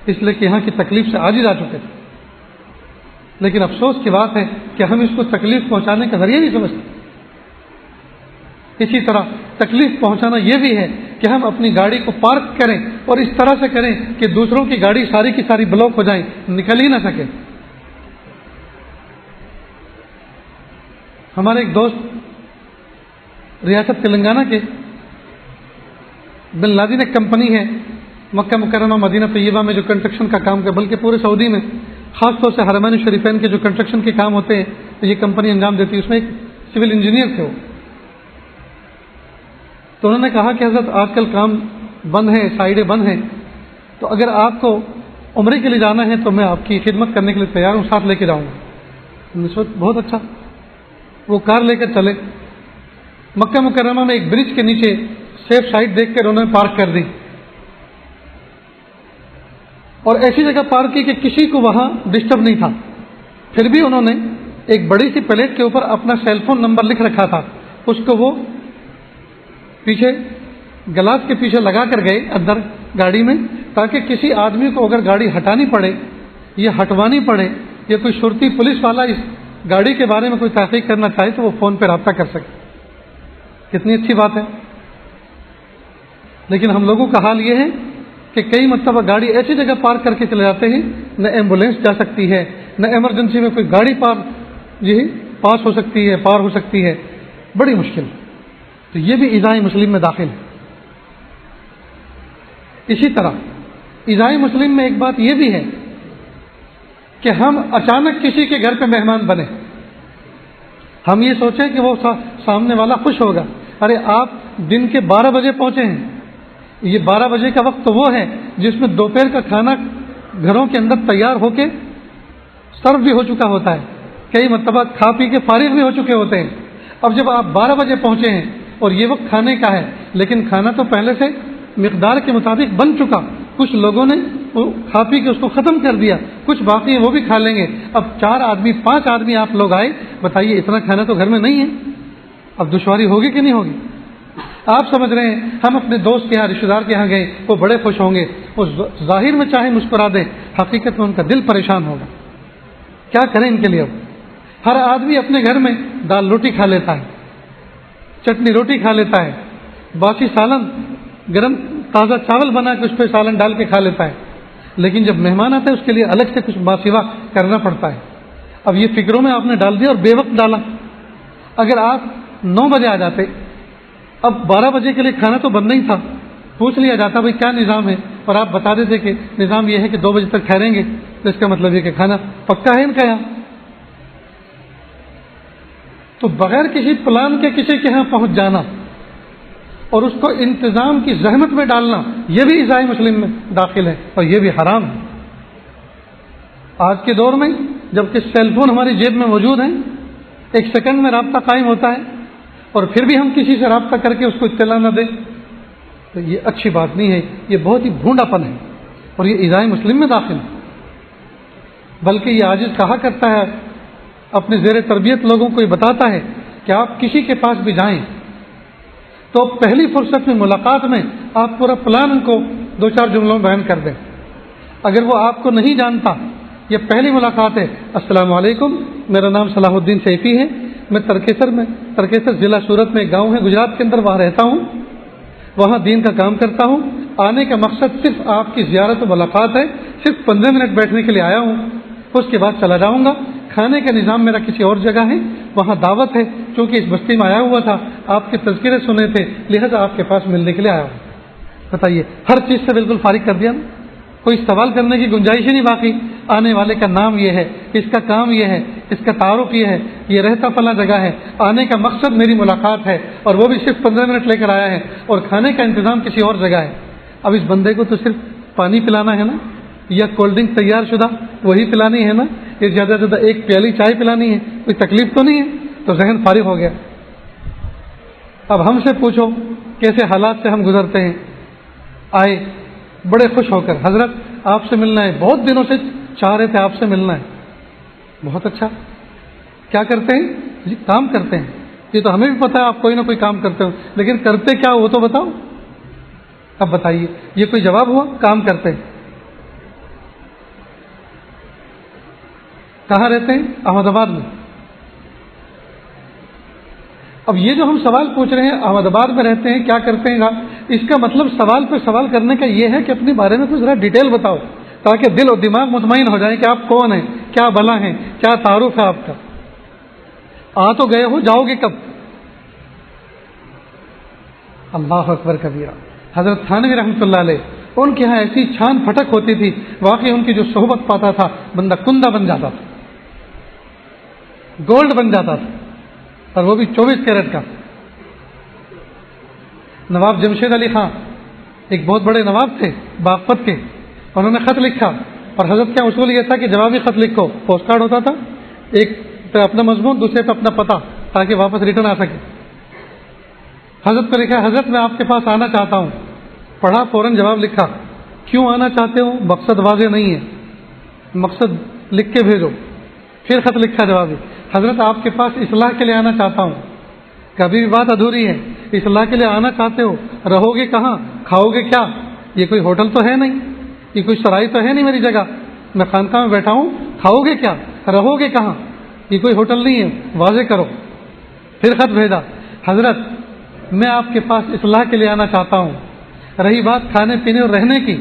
اس لیے کہ یہاں کی تکلیف سے عاجز آ چکے تھے۔ لیکن افسوس کی بات ہے کہ ہم اس کو تکلیف پہنچانے کا ذریعہ نہیں سمجھتے۔ اسی طرح تکلیف پہنچانا یہ بھی ہے کہ ہم اپنی گاڑی کو پارک کریں اور اس طرح سے کریں کہ دوسروں کی گاڑی ساری کی ساری بلاک ہو جائیں، نکل ہی نہ سکے۔ ہمارے ایک دوست ریاست تلنگانہ کے، بن لادن ایک کمپنی ہے مکہ مکرمہ مدینہ طیبہ میں جو کنسٹرکشن کا کام کر، بلکہ پورے سعودی میں خاص طور سے حرمین شریفین کے جو کنسٹرکشن کے کام ہوتے ہیں یہ کمپنی انجام دیتی ہے، اس میں ایک سول انجینئر تھے وہ۔ تو انہوں نے کہا کہ حضرت آج کل کام بند ہے، سائڈیں بند ہیں، تو اگر آپ کو عمرے کے لیے جانا ہے تو میں آپ کی خدمت کرنے کے لیے تیار ہوں، ساتھ لے کے جاؤں گا۔ بہت اچھا، وہ کار لے کر چلے، مکہ مکرمہ میں ایک برج کے نیچے سیف سائڈ دیکھ کر انہوں نے پارک کر دی، اور ایسی جگہ پارک کی کہ کسی کو وہاں ڈسٹرب نہیں تھا۔ پھر بھی انہوں نے ایک بڑی سی پلیٹ کے اوپر اپنا سیل فون نمبر لکھ رکھا تھا، اس کو وہ پیچھے گلاس کے پیچھے لگا کر گئے اندر گاڑی میں، تاکہ کسی آدمی کو اگر گاڑی ہٹانی پڑے یا ہٹوانی پڑے یا کوئی شرطی پولیس والا اس گاڑی کے بارے میں کوئی تحقیق کرنا چاہے تو وہ فون پہ رابطہ کر سکے۔ کتنی اچھی بات ہے۔ لیکن ہم لوگوں کا حال یہ ہے کہ کئی مرتبہ گاڑی ایسی جگہ پارک کر کے چلے جاتے ہیں، نہ ایمبولینس جا سکتی ہے، نہ ایمرجنسی میں کوئی گاڑی پاس ہو سکتی ہے، پار ہو سکتی ہے، بڑی مشکل. تو یہ بھی ایذاء مسلم میں داخل ہے. اسی طرح ایذاء مسلم میں ایک بات یہ بھی ہے کہ ہم اچانک کسی کے گھر پہ مہمان بنے، ہم یہ سوچیں کہ وہ سامنے والا خوش ہوگا. ارے آپ دن کے 12 بجے پہنچے ہیں، یہ 12 بجے کا وقت تو وہ ہے جس میں دوپہر کا کھانا گھروں کے اندر تیار ہو کے سرو بھی ہو چکا ہوتا ہے، کئی مرتبہ کھا پی کے فارغ بھی ہو چکے ہوتے ہیں. اب جب آپ 12 بجے پہنچے ہیں اور یہ وقت کھانے کا ہے، لیکن کھانا تو پہلے سے مقدار کے مطابق بن چکا، کچھ لوگوں نے وہ کھا پی کے اس کو ختم کر دیا، کچھ باقی ہے وہ بھی کھا لیں گے. اب 4 آدمی 5 آدمی آپ لوگ آئے، بتائیے اتنا کھانا تو گھر میں نہیں ہے، اب دشواری ہوگی کہ نہیں ہوگی؟ آپ سمجھ رہے ہیں ہم اپنے دوست کے یہاں، رشتہ دار کے یہاں گئے، وہ بڑے خوش ہوں گے، وہ ظاہر میں چاہے مسکرا دیں، حقیقت میں ان کا دل پریشان ہوگا. کیا کریں ان کے لیے؟ اب ہر آدمی اپنے گھر میں دال روٹی کھا لیتا ہے، چٹنی روٹی کھا لیتا ہے، باقی سالن گرم تازہ چاول بنا کے اس پہ سالن ڈال کے کھا لیتا ہے، لیکن جب مہمان آتے ہیں اس کے لیے الگ سے کچھ ماسوا کرنا پڑتا ہے. اب یہ فکروں میں آپ نے ڈال دیا اور بے وقت ڈالا. اگر آپ 9 بجے آ جاتے، اب 12 بجے کے لیے کھانا تو بننا ہی تھا، پوچھ لیا جاتا بھائی کیا نظام ہے، اور آپ بتا دیتے کہ نظام یہ ہے کہ 2 بجے تک ٹھہریں گے، تو اس کا مطلب یہ کہ کھانا پکا ہے ان کا یہاں. تو بغیر کسی پلان کے کسی کے یہاں پہنچ جانا اور اس کو انتظام کی زحمت میں ڈالنا، یہ بھی ایذاء مسلم میں داخل ہے اور یہ بھی حرام ہے. آج کے دور میں جب کہ سیل فون ہماری جیب میں موجود ہیں، 1 سیکنڈ میں رابطہ قائم ہوتا ہے، اور پھر بھی ہم کسی سے رابطہ کر کے اس کو اطلاع نہ دیں، تو یہ اچھی بات نہیں ہے، یہ بہت ہی بھونڈا پن ہے اور یہ ایذاء مسلم میں داخل ہے. بلکہ یہ عاجز کہا کرتا ہے، اپنے زیر تربیت لوگوں کو یہ بتاتا ہے کہ آپ کسی کے پاس بھی جائیں تو پہلی فرصت میں ملاقات میں آپ پورا پلان ان کو 2-4 جملوں میں بیان کر دیں. اگر وہ آپ کو نہیں جانتا، یہ پہلی ملاقات ہے، السلام علیکم، میرا نام صلاح الدین سیفی ہے، میں ترکیسر ضلع سورت میں ایک گاؤں ہے گجرات کے اندر، وہاں رہتا ہوں، وہاں دین کا کام کرتا ہوں، آنے کا مقصد صرف آپ کی زیارت و ملاقات ہے، صرف 15 منٹ بیٹھنے کے لیے آیا ہوں، اس کے بعد چلا جاؤں گا. کھانے کا نظام میرا کسی اور جگہ ہے، وہاں دعوت ہے، کیونکہ اس بستی میں آیا ہوا تھا، آپ کے تذکرے سنے تھے، لہذا آپ کے پاس ملنے کے لیے آیا ہوں. بتائیے، ہر چیز سے بالکل فارغ کر دیا نا، کوئی سوال کرنے کی گنجائش ہی نہیں باقی. آنے والے کا نام یہ ہے، اس کا کام یہ ہے، اس کا تعارف یہ ہے، یہ رہتا فلاں جگہ ہے، آنے کا مقصد میری ملاقات ہے، اور وہ بھی صرف 15 منٹ لے کر آیا ہے، اور کھانے کا انتظام کسی اور جگہ ہے. اب اس بندے کو تو صرف پانی پلانا ہے نا، یا کولڈ ڈرنک تیار شدہ وہی پلانی ہے نا، یہ زیادہ سے زیادہ 1 پیالی چائے پلانی ہے، کوئی تکلیف تو نہیں ہے. تو ذہن فارغ ہو گیا. اب ہم سے پوچھو کیسے حالات سے ہم گزرتے ہیں. آئے بڑے خوش ہو کر، حضرت آپ سے ملنا ہے، بہت دنوں سے چاہ رہے تھے آپ سے ملنا ہے. بہت اچھا، کیا کرتے ہیں؟ جی کام کرتے ہیں. یہ تو ہمیں بھی پتا ہے آپ کوئی نہ کوئی کام کرتے ہو، لیکن کرتے کیا وہ تو بتاؤ. اب بتائیے، یہ کوئی جواب ہوا؟ کام کرتے ہیں. کہاں رہتے ہیں؟ احمد آباد میں. اب یہ جو ہم سوال پوچھ رہے ہیں، احمد آباد میں رہتے ہیں، کیا کرتے ہیں، اس کا مطلب سوال پہ سوال کرنے کا یہ ہے کہ اپنے بارے میں کچھ ذرا ڈیٹیل بتاؤ، تاکہ دل اور دماغ مطمئن ہو جائیں کہ آپ کون ہیں، کیا بلا ہیں، کیا تعارف ہے آپ کا. آ تو گئے ہو، جاؤ گے کب؟ اللہ اکبر کبیرہ. حضرت تھانوی رحمۃ اللہ علیہ، ان کے یہاں ایسی چھان پھٹک ہوتی تھی، واقعی ان کی جو صحبت پاتا تھا بندہ کندہ بن جاتا تھا، گولڈ بن جاتا تھا، اور وہ بھی 24 کیرٹ کا. نواب جمشید علی خان ایک بہت بڑے نواب تھے باغپت کے، انہوں نے خط لکھا، اور حضرت کا اصول یہ تھا کہ جوابی خط لکھو، پوسٹ کارڈ ہوتا تھا، ایک پہ اپنا مضمون، دوسرے پہ اپنا پتہ، تاکہ واپس ریٹرن آ سکے. حضرت کو لکھا، حضرت میں آپ کے پاس آنا چاہتا ہوں. پڑھا، فوراً جواب لکھا، کیوں آنا چاہتے ہو؟ مقصد واضح نہیں ہے، مقصد لکھ کے بھیجو. پھر خط لکھا جوابی، حضرت آپ کے پاس اصلاح کے لیے آنا چاہتا ہوں. کبھی بھی بات ادھوری ہے، اصلاح کے لیے آنا چاہتے ہو، رہو گے کہاں، کھاؤ گے کیا؟ یہ کوئی ہوٹل تو ہے نہیں، یہ کوئی سرائی تو ہے نہیں میری جگہ، میں خانقاہ میں بیٹھا ہوں، کھاؤ گے کیا، رہو گے کہاں؟ یہ کوئی ہوٹل نہیں ہے، واضح کرو. پھر خط بھیجا، حضرت میں آپ کے پاس اصلاح کے لیے آنا چاہتا ہوں. رہی بات کھانے پینے اور رہنے کی،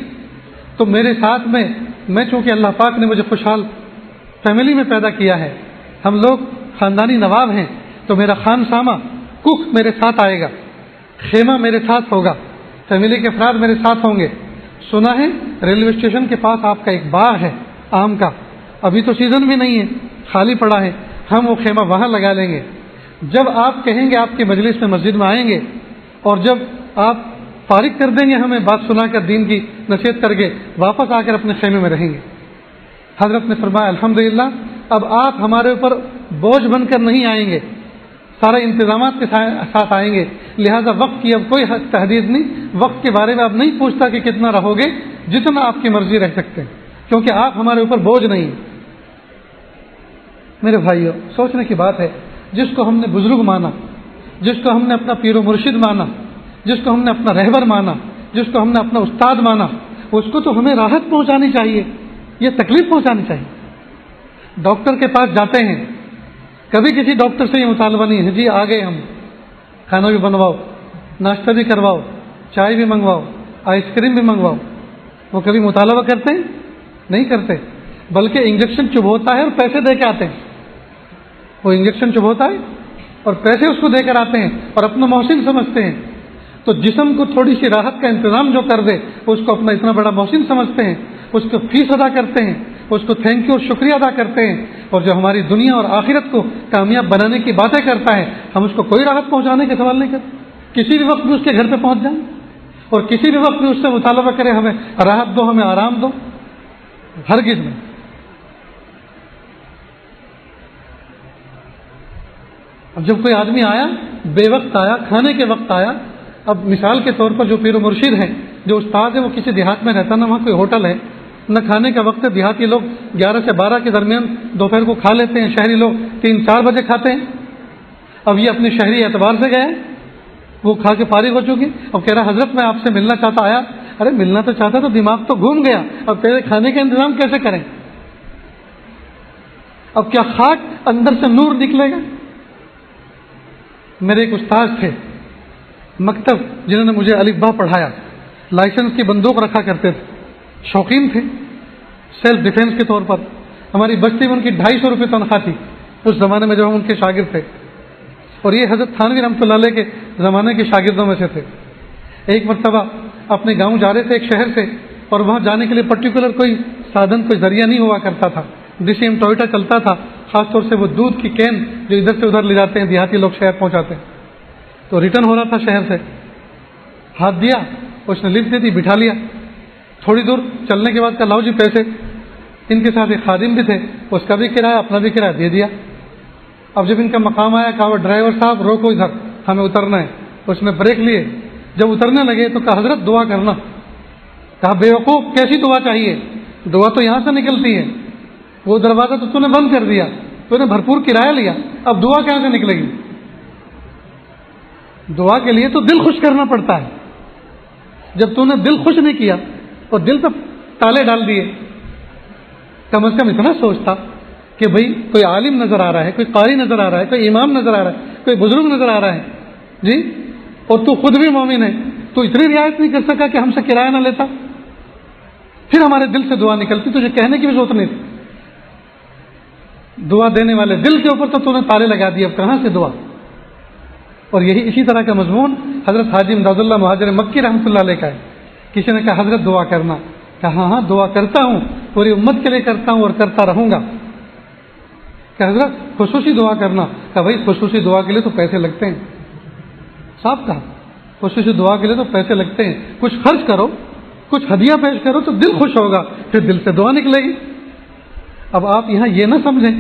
تو میرے ساتھ میں چونکہ اللہ پاک نے مجھے خوشحال فیملی میں پیدا کیا ہے، ہم لوگ خاندانی نواب ہیں تو میرا خان سامہ کوک میرے ساتھ آئے گا، خیمہ میرے ساتھ ہوگا، فیملی کے افراد میرے ساتھ ہوں گے۔ سنا ہے ریلوے اسٹیشن کے پاس آپ کا ایک باغ ہے آم کا، ابھی تو سیزن بھی نہیں ہے، خالی پڑا ہے، ہم وہ خیمہ وہاں لگا لیں گے۔ جب آپ کہیں گے آپ کی مجلس میں مسجد میں آئیں گے، اور جب آپ فارغ کر دیں گے ہمیں بات سنا کر دین کی نصیحت کر کے، واپس آ کر اپنے خیمے میں رہیں گے۔ حضرت نے فرمایا الحمدللہ اب آپ ہمارے اوپر بوجھ بن کر نہیں آئیں گے، سارے انتظامات کے ساتھ آئیں گے، لہذا وقت کی اب کوئی تحدید نہیں، وقت کے بارے میں آپ نہیں پوچھتا کہ کتنا رہو گے، جتنا آپ کی مرضی رہ سکتے ہیں، کیونکہ آپ ہمارے اوپر بوجھ نہیں۔ میرے بھائیوں، سوچنے کی بات ہے، جس کو ہم نے بزرگ مانا، جس کو ہم نے اپنا پیر و مرشد مانا، جس کو ہم نے اپنا رہبر مانا، جس کو ہم نے اپنا استاد مانا، اس کو تو ہمیں راحت پہنچانی چاہیے، یہ تکلیف پہنچانی چاہیے۔ ڈاکٹر کے پاس جاتے ہیں، کبھی کسی ڈاکٹر سے یہ مطالبہ نہیں ہے جی آ گئے ہم، کھانا بھی بنواؤ، ناشتہ بھی کرواؤ، چائے بھی منگواؤ، آئس کریم بھی منگواؤ۔ وہ کبھی مطالبہ کرتے ہیں؟ نہیں کرتے، بلکہ انجیکشن چبھوتا ہے اور پیسے دے کے آتے ہیں۔ وہ انجیکشن چبھوتا ہے اور پیسے اس کو دے کر آتے ہیں اور اپنا محسن سمجھتے ہیں۔ تو جسم کو تھوڑی سی راحت کا انتظام جو کر دے اس کو اپنا اتنا بڑا محسن سمجھتے ہیں، اس کو فیس ادا کرتے ہیں، اس کو تھینک یو اور شکریہ ادا کرتے ہیں، اور جو ہماری دنیا اور آخرت کو کامیاب بنانے کی باتیں کرتا ہے ہم اس کو کوئی راحت پہنچانے کے سوال نہیں کرتے۔ کسی بھی وقت بھی اس کے گھر پہ پہنچ جائیں اور کسی بھی وقت بھی اس سے مطالبہ کرے ہمیں راحت دو، ہمیں آرام دو، ہرگز نہیں۔ اب جب کوئی آدمی آیا، بے وقت آیا، کھانے کے وقت آیا، اب مثال کے طور پر جو پیر و مرشد ہیں، جو استاد ہے، وہ کسی دیہات میں رہتا، نہ وہاں کوئی ہوٹل ہے، نہ کھانے کا وقت ہے، دیہاتی لوگ 11 سے 12 کے درمیان دوپہر کو کھا لیتے ہیں، شہری لوگ 3-4 بجے کھاتے ہیں۔ اب یہ اپنے شہری اعتبار سے گئے، وہ کھا کے فارغ ہو چکی، اب کہہ رہا حضرت میں آپ سے ملنا چاہتا آیا۔ ارے ملنا تو چاہتا تو دماغ تو گھوم گیا، اب پہلے کھانے کا انتظام کیسے کریں؟ اب کیا خاک اندر سے نور نکلے گا؟ میرے ایک استاد تھے مکتب، جنہوں نے مجھے الف با پڑھایا، لائسنس کی بندوق رکھا کرتے تھے، شوقین تھے سیلف ڈیفینس کے طور پر۔ ہماری بستی میں ان کی 250 روپے تنخواہ تھی اس زمانے میں جب ہم ان کے شاگرد تھے، اور یہ حضرت تھانوی رحمۃ اللہ علیہ کے زمانے کے شاگردوں میں سے تھے۔ ایک مرتبہ اپنے گاؤں جا رہے تھے ایک شہر سے، اور وہاں جانے کے لیے پرٹیکولر کوئی سادھن، کوئی ذریعہ نہیں ہوا کرتا تھا، ڈی ایم ٹوئٹا چلتا تھا، خاص طور سے وہ دودھ کی کین جو ادھر سے ادھر لے جاتے ہیں، دیہاتی لوگ شہر پہنچاتے ہیں۔ تو ریٹرن ہو رہا تھا شہر سے، ہاتھ دیا، اس نے لفٹ دے دی، بٹھا لیا، تھوڑی دور چلنے کے بعد کہا لاؤ جی پیسے۔ ان کے ساتھ ایک خادم بھی تھے، اس کا بھی کرایہ اپنا بھی کرایہ دے دیا۔ اب جب ان کا مقام آیا کہا وہ ڈرائیور صاحب روکو ادھر، ہمیں اترنا ہے۔ اس نے بریک لیے، جب اترنے لگے تو کہا حضرت دعا کرنا۔ کہا بے وقوف کیسی دعا چاہیے؟ دعا تو یہاں سے نکلتی ہے، وہ دروازہ تو نے بند کر دیا، تو نے بھرپور کرایہ لیا، اب دعا کہاں سے نکلے گی؟ دعا کے لیے تو دل خوش کرنا پڑتا ہے، جب تو نے دل خوش نہیں کیا اور دل پہ تالے ڈال دیے، کم از کم اتنا سوچتا کہ بھئی کوئی عالم نظر آ رہا ہے، کوئی قاری نظر آ رہا ہے، کوئی امام نظر آ رہا ہے، کوئی بزرگ نظر آ رہا ہے جی، اور تو خود بھی مومن ہے، تو اتنی رعایت نہیں کر سکا کہ ہم سے کرایہ نہ لیتا؟ پھر ہمارے دل سے دعا نکلتی، تجھے کہنے کی بھی ضرورت نہیں تھی۔ دعا دینے والے دل کے اوپر تو نے تالے لگا دیے، اب کہاں سے دعا؟ اور یہی اسی طرح کا مضمون حضرت حاجی امداد اللہ مہاجر مکی رحمۃ اللہ علیہ کا ہے۔ کسی نے کہا حضرت دعا کرنا، کہا ہاں دعا کرتا ہوں، پوری امت کے لیے کرتا ہوں اور کرتا رہوں گا۔ کہ حضرت خصوصی دعا کرنا، کہ بھائی خصوصی دعا کے لیے تو پیسے لگتے ہیں، صاف کہا خصوصی دعا کے لیے تو پیسے لگتے ہیں، کچھ خرچ کرو، کچھ ہدیہ پیش کرو تو دل خوش ہوگا، پھر دل سے دعا نکلے گی۔ اب آپ یہاں یہ نہ سمجھیں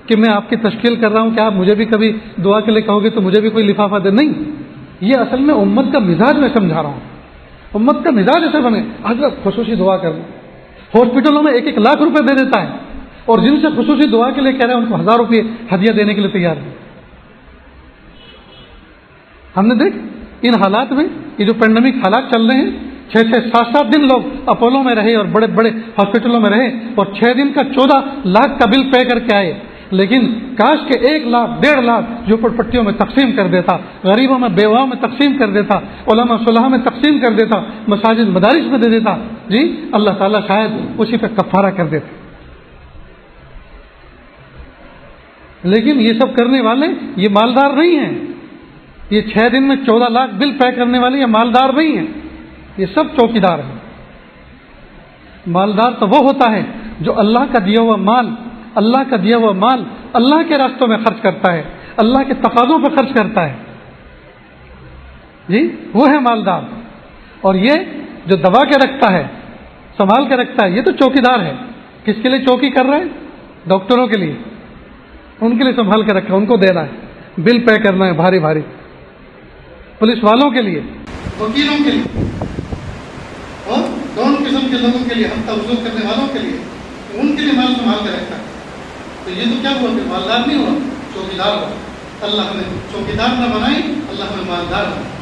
کہ میں آپ کی تشکیل کر رہا ہوں کہ آپ مجھے بھی کبھی دعا کے لیے کہو گے تو مجھے بھی کوئی لفافہ دے، نہیں، یہ اصل میں امت کا مزاج میں سمجھا رہا ہوں۔ امت کا مزاج ایسے بنے، حضرت خصوصی دعا کرنا، ہاسپٹلوں میں 1-1 لاکھ روپے دے دیتا ہے، اور جن سے خصوصی دعا کے لیے کہہ رہے ہیں ان کو 1000 روپے ہدیہ دینے کے لیے تیار ہے۔ ہم نے دیکھ ان حالات میں، یہ جو پینڈیمک حالات چل رہے ہیں، 6-6 7-7 دن لوگ اپولو میں رہے اور بڑے بڑے ہاسپٹلوں میں رہے، اور 6 دن کا 14 لاکھ کا بل پے کر کے آئے، لیکن کاش کے 1 لاکھ 1.5 لاکھ جھوپڑ پٹیوں میں تقسیم کر دیتا، غریبوں میں بیواؤں میں تقسیم کر دیتا، علماء صلحاء میں تقسیم کر دیتا، مساجد مدارس میں دے دیتا، جی اللہ تعالیٰ شاید اسی پہ کفارہ کر دیتے۔ لیکن یہ سب کرنے والے یہ مالدار نہیں ہیں. یہ 6 دن میں 14 لاکھ بل پے کرنے والے یہ مالدار نہیں ہیں، یہ سب چوکیدار ہیں. مالدار تو وہ ہوتا ہے جو اللہ کا دیا ہوا مال، اللہ کا دیا ہوا مال اللہ کے راستوں میں خرچ کرتا ہے، اللہ کے تقاضوں پہ خرچ کرتا ہے. جی وہ ہے مالدار. اور یہ جو دبا کے رکھتا ہے، سنبھال کے رکھتا ہے، یہ تو چوکیدار ہے. کس کے لیے چوکی کر رہے ہیں؟ ڈاکٹروں کے لیے، ان کے لیے سنبھال کے رکھا، ان کو دینا ہے، بل پے کرنا ہے بھاری بھاری. پولیس والوں کے لیے، وکیلوں کے لیے، اور دونوں قسم کے لوگوں کے لیے، ہفتہ وصول کرنے والوں کے لیے، ان کے لیے مال سنبھال کے رکھتا ہے. تو یہ تو کیا ہوا کہ مالدار نہیں ہوا، چوکیدار ہوا. اللہ ہمیں چوکیدار نہ بنائے، اللہ ہمیں مالدار بنائے.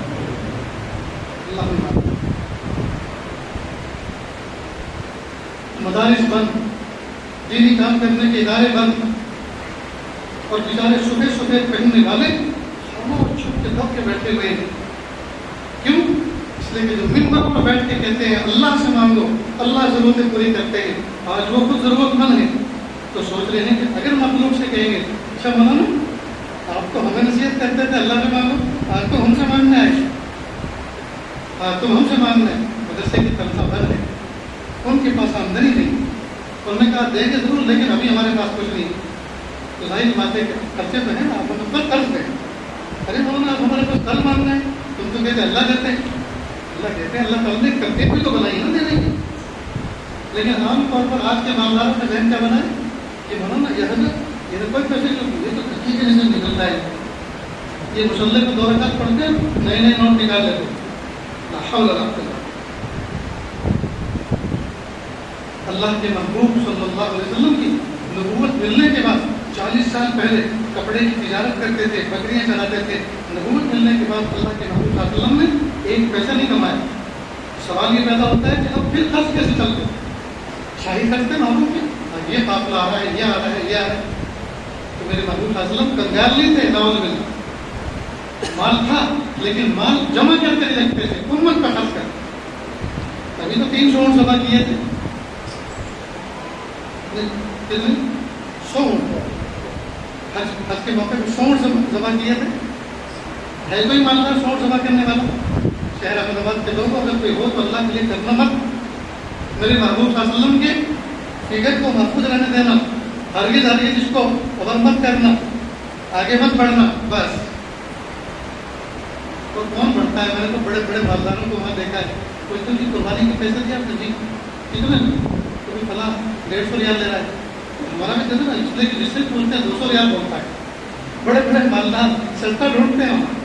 اللہ ہمیں مالدار. مدارس بند، دینی کام کرنے کے ادارے بند، اور بیچارے صبح صبح پہننے والے چھپ کے دب کے بیٹھے ہوئے ہیں. کیوں؟ اس لیے کہ جو منبر پر بیٹھ کے کہتے ہیں اللہ سے مانگو، اللہ ضرورتیں پوری کرتے ہیں، آج وہ خود ضرورت مند ہیں، تو سوچ رہے ہیں کہ اگر مخلوق سے کہیں گے اچھا مولانا آپ تو ہمیں نصیحت کرتے تھے اللہ سے مانگو، آج تو ہم سے مانگنا ہے، آج تو ہم سے مانگنا ہے. مدرسے کی تنخواہ بند ہے، ان کے پاس آمدنی نہیں. انہوں نے کہا دیں گے ضرور لیکن ابھی ہمارے پاس کچھ نہیں. تو ظاہر بات ہے کہ خرچے تو ہیں نا، آپ ہمیں پر قرض دیں. ارے مولانا آپ ہمارے پاس قرض مانگنا ہے، تم تو کہتے اللہ دیتے ہیں. اللہ کہتے ہیں اللہ تعالیٰ نے کرتے ہوئی تو بنائی نا دینے کی. لیکن عام طور پر آج کے مالداروں کا ذہن کیا بنا ہے کہ مولانا یہ کوئی پیسے جو یہ تو کچی کے جیسے نکلتا ہے، یہ مسلح کو 2 رکعت پڑھتے ہیں، نئے نئے نوٹ نکال لیتے ہیں. لا حول ولا قوت. اللہ کے محبوب صلی اللہ علیہ وسلم کی نبوت ملنے کے بعد 40 سال پہلے کپڑے کی تجارت کرتے تھے، بکریاں چلاتے تھے. نبوت ملنے کے بعد اللہ کے محبوب صلی اللہ علیہ وسلم نے ایک پیسہ نہیں کمایا. سوال یہ پیدا ہوتا ہے کہ اب پھر خرچ کیسے چلتے؟ شاہی خرچتے محبوب کے، یہ قافلہ آ رہا ہے، یہ آ رہا ہے، یہ آ رہا ہے. تو میرے محبوب صلی اللہ علیہ وسلم کنگال نہیں تھے، نعوذ باللہ. مال تھا لیکن مال جمع کر کے رکھتے تھے، امت کا خرچ کر. ابھی تو 300 اونٹ جمع کیے تھے، 100 اونٹ حج کے موقع پہ 100 اونٹ جمع کیے تھے. ہے کوئی مالدار 100 اونٹ جمع کرنے والا؟ شہر احمد آباد کے لوگوں اگر کوئی ہو تو اللہ کے لیے کرنا مت. میرے محبوب صلی اللہ علیہ وسلم کے فگر کو محفوظ رہنے دینا، ہرگز ہرگز اس کو اوور مت کرنا، آگے مت بڑھنا. بس تو کون بڑھتا ہے؟ میں نے تو بڑے بڑے مالداروں کو وہاں دیکھا ہے. کوئی تو جی قربانی کے پیسے دیا جی کتنے، کوئی فلاں 150 ریال لے رہا ہے. ہمارا بھی دیتے نا، اس لیے کہ جس سے پوچھتے ہیں 200 ریال بولتا ہے. بڑے بڑے مالدار سستا ڈھونڈتے ہیں وہاں.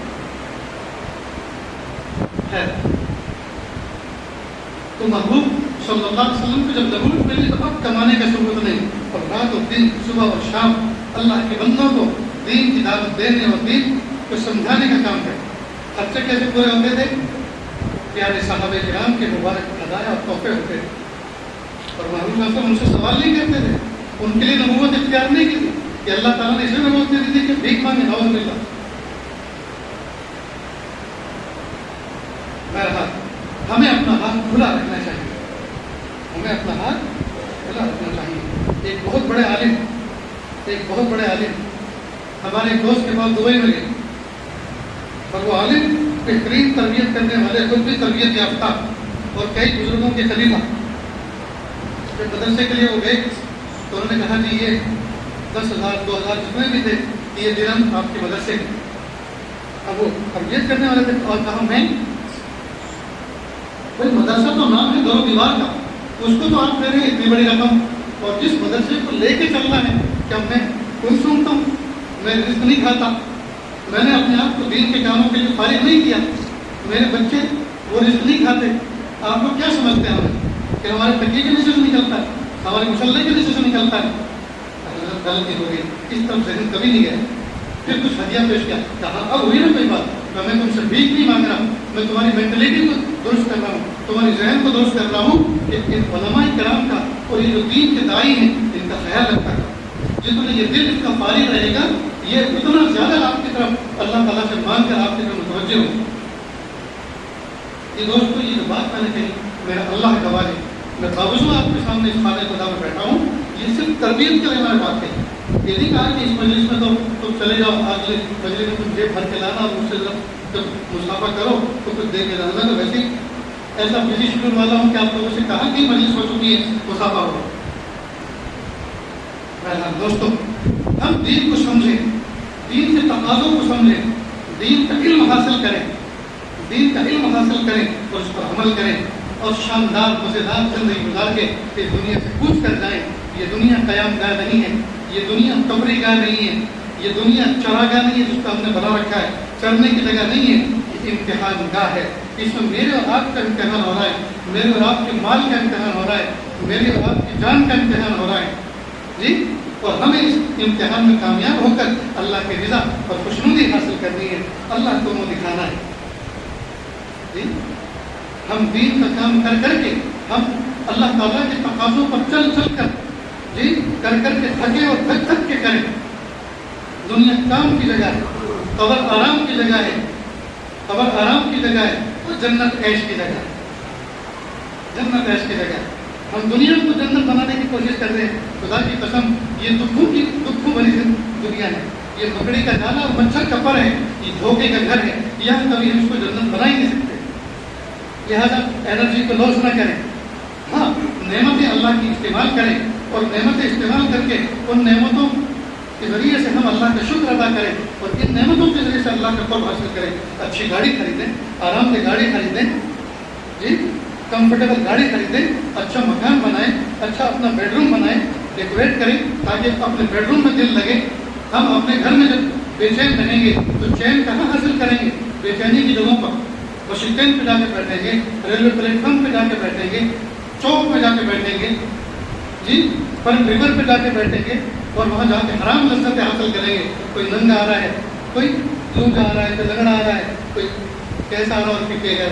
تو محبوب صلی اللہ علیہ وسلم کو جب نبوت ملی تو اب کمانے کا ثبوت نہیں، اور رات و دن صبح اور شام اللہ کے بندوں کو دین کی دعوت دینے اور دین کو سمجھانے کا کام کرے. خرچے کیسے پورے ہوتے تھے؟ پیارے صحابہ کرام کے مبارک ہدایہ اور تحفے ہوتے تھے. اور محبوب صلی اللہ علیہ وسلم ان سے سوال نہیں کرتے تھے، ان کے لیے نبوت اختیار نہیں کی تھی کہ اللہ تعالیٰ نے اسے نبوت دے دی تھی کہ بھیک مانگے. نعوذ باللہ. بہرحال ہمیں اپنا ہاتھ کھلا رکھنا چاہیے، ہمیں اپنا ہاتھ کھلا رکھنا چاہیے. ایک بہت بڑے عالم ہمارے ایک دوست کے پاس دبئی میں گئے، اور وہ عالم بہترین تربیت کرنے والے، خود بھی تربیت یافتہ اور کئی بزرگوں کے خلیفہ. جب مدرسے کے لیے وہ گئے تو انہوں نے کہا جی یہ 10,000 2,000 جتنے بھی تھے یہ درہم آپ کے مدرسے کے. اب وہ تربیت کرنے والے تھے اور کہا میں بھائی مدرسہ تو نام ہے دو دیوار کا، اس کو تو آپ دے رہے ہیں اتنی بڑی رقم، اور جس مدرسے کو لے کے چلنا ہے کیا میں کوئی سنتا ہوں؟ میں رزق نہیں کھاتا، میں نے اپنے آپ کو دین کے کاموں کے لیے فارغ نہیں کیا، میرے بچے وہ رزق نہیں کھاتے. آپ کو کیا سمجھتے ہیں ہمیں کہ ہمارے تقی کے نیچے سے نکلتا ہے، ہمارے مسلح کے نیچے سے نکلتا ہے؟ غلطی ہو گئی، اس طرف ذہن کبھی نہیں گیا. پھر کچھ ہدیہ پیش کیا، کہا اب ہوئی نا کوئی بات، میں تم سے بھیک نہیں مانگ رہا، میں تمہاری مینٹلٹی کو درست کر رہا ہوں، تمہاری ذہن کو درست کر رہا ہوں کہ ان علماء کرام کا اور یہ جو دین کے داعی ہیں ان کا خیال رکھا ہے. جتنا یہ دل اس کا فارغ رہے گا یہ اتنا زیادہ آپ کی طرف اللہ تعالیٰ سے مانگ کر آپ کی طرف متوجہ ہوں. یہ دوستو یہ جو بات میں نے کہی میرا اللہ گواہ ہے، میں باوجود آپ کے سامنے اس خانہ خدا میں بیٹھا ہوں، یہ صرف تربیت کے لیے میں نے بات کہی. یہ نہیں کہا کہ اس مجلس میں تو تم چلے جاؤ، اگلے مجلس میں تم جیب بھر کے لانا اور مجھ سے جب مسافہ کرو تو کچھ دے کے لانا. تو ویسے ہی ایسا بزی شیڈول والا ہوں کہ آپ لوگوں سے کہا کہ مجلس ہو چکی ہے، مسافہ ہو. دوستوں، ہم دین کو سمجھیں، دین کے تقاضوں کو سمجھیں، دین کا علم حاصل کریں، دین کا علم حاصل کریں اور اس پر عمل کریں اور شاندار مزیدار زندگی گزار کے اس دنیا سے کوچ کر جائیں. یہ دنیا قیام گاہ نہیں ہے، یہ دنیا قبری گاہ نہیں ہے، یہ دنیا چراگاہ نہیں ہے جس کو ہم نے بنا رکھا ہے، چرنے کی جگہ نہیں ہے. یہ امتحان گاہ ہے. اس میں میرے اور آپ کا امتحان ہو رہا ہے، میرے اور آپ کے مال کا امتحان ہو رہا ہے، میرے اور آپ کی جان کا امتحان ہو رہا ہے جی. اور ہمیں اس امتحان میں کامیاب ہو کر اللہ کی رضا اور خوشنودی حاصل کرنی ہے، اللہ کو منہ دکھانا ہے جی. ہم دین کا کام کر کر کے، ہم اللہ تعالیٰ کے تقاضوں پر چل چل کر جی کر کر کے تھکے اور تھک تھک کے کریں. دنیا کام کی جگہ ہے، قبر آرام کی جگہ ہے، قبر آرام کی جگہ ہے اور جنت عیش کی جگہ ہے، جنت عیش کی جگہ ہے. ہم دنیا کو جنت بنانے کی کوشش کر رہے ہیں. خدا کی قسم، یہ دکھوں بھری دنیا ہے، یہ مکڑی کا جالا اور مچھر کا پر ہے، یہ دھوکے کا گھر ہے. یہاں کبھی ہم اس کو جنت بنا ہی نہیں سکتے. لہٰذا انرجی کو لاس نہ کریں. ہاں، نعمتیں اللہ کی استعمال کریں اور نعمتیں استعمال کر کے ان نعمتوں کے ذریعے سے ہم اللہ کا شکر ادا کریں اور ان نعمتوں کے ذریعے سے اللہ کا قرب حاصل کریں. اچھی گاڑی خریدیں، آرام سے گاڑی خریدیں جی، کمفرٹیبل گاڑی خریدیں، اچھا مکان بنائیں، اچھا اپنا بیڈ روم بنائیں، ڈیکوریٹ کریں تاکہ اپنے بیڈ روم میں دل لگے. ہم اپنے گھر میں جب بے چین رہیں گے تو چین کہاں حاصل کریں گے؟ بے چینی کی جگہوں پر. بس اسٹینڈ پہ جا کے بیٹھیں گے، ریلوے پلیٹ فارم پہ جا کے بیٹھیں گے، چوک پہ جا کے بیٹھیں گے جی، پر ریور پہ جا کے بیٹھیں گے اور وہاں جا کے حرام لذتیں حاصل کریں گے. کوئی ننگا آ رہا ہے، کوئی لونگا آ رہا ہے، کوئی لنگڑا آ رہا ہے، کوئی کیسا آ رہا ہے اور پھر ہے.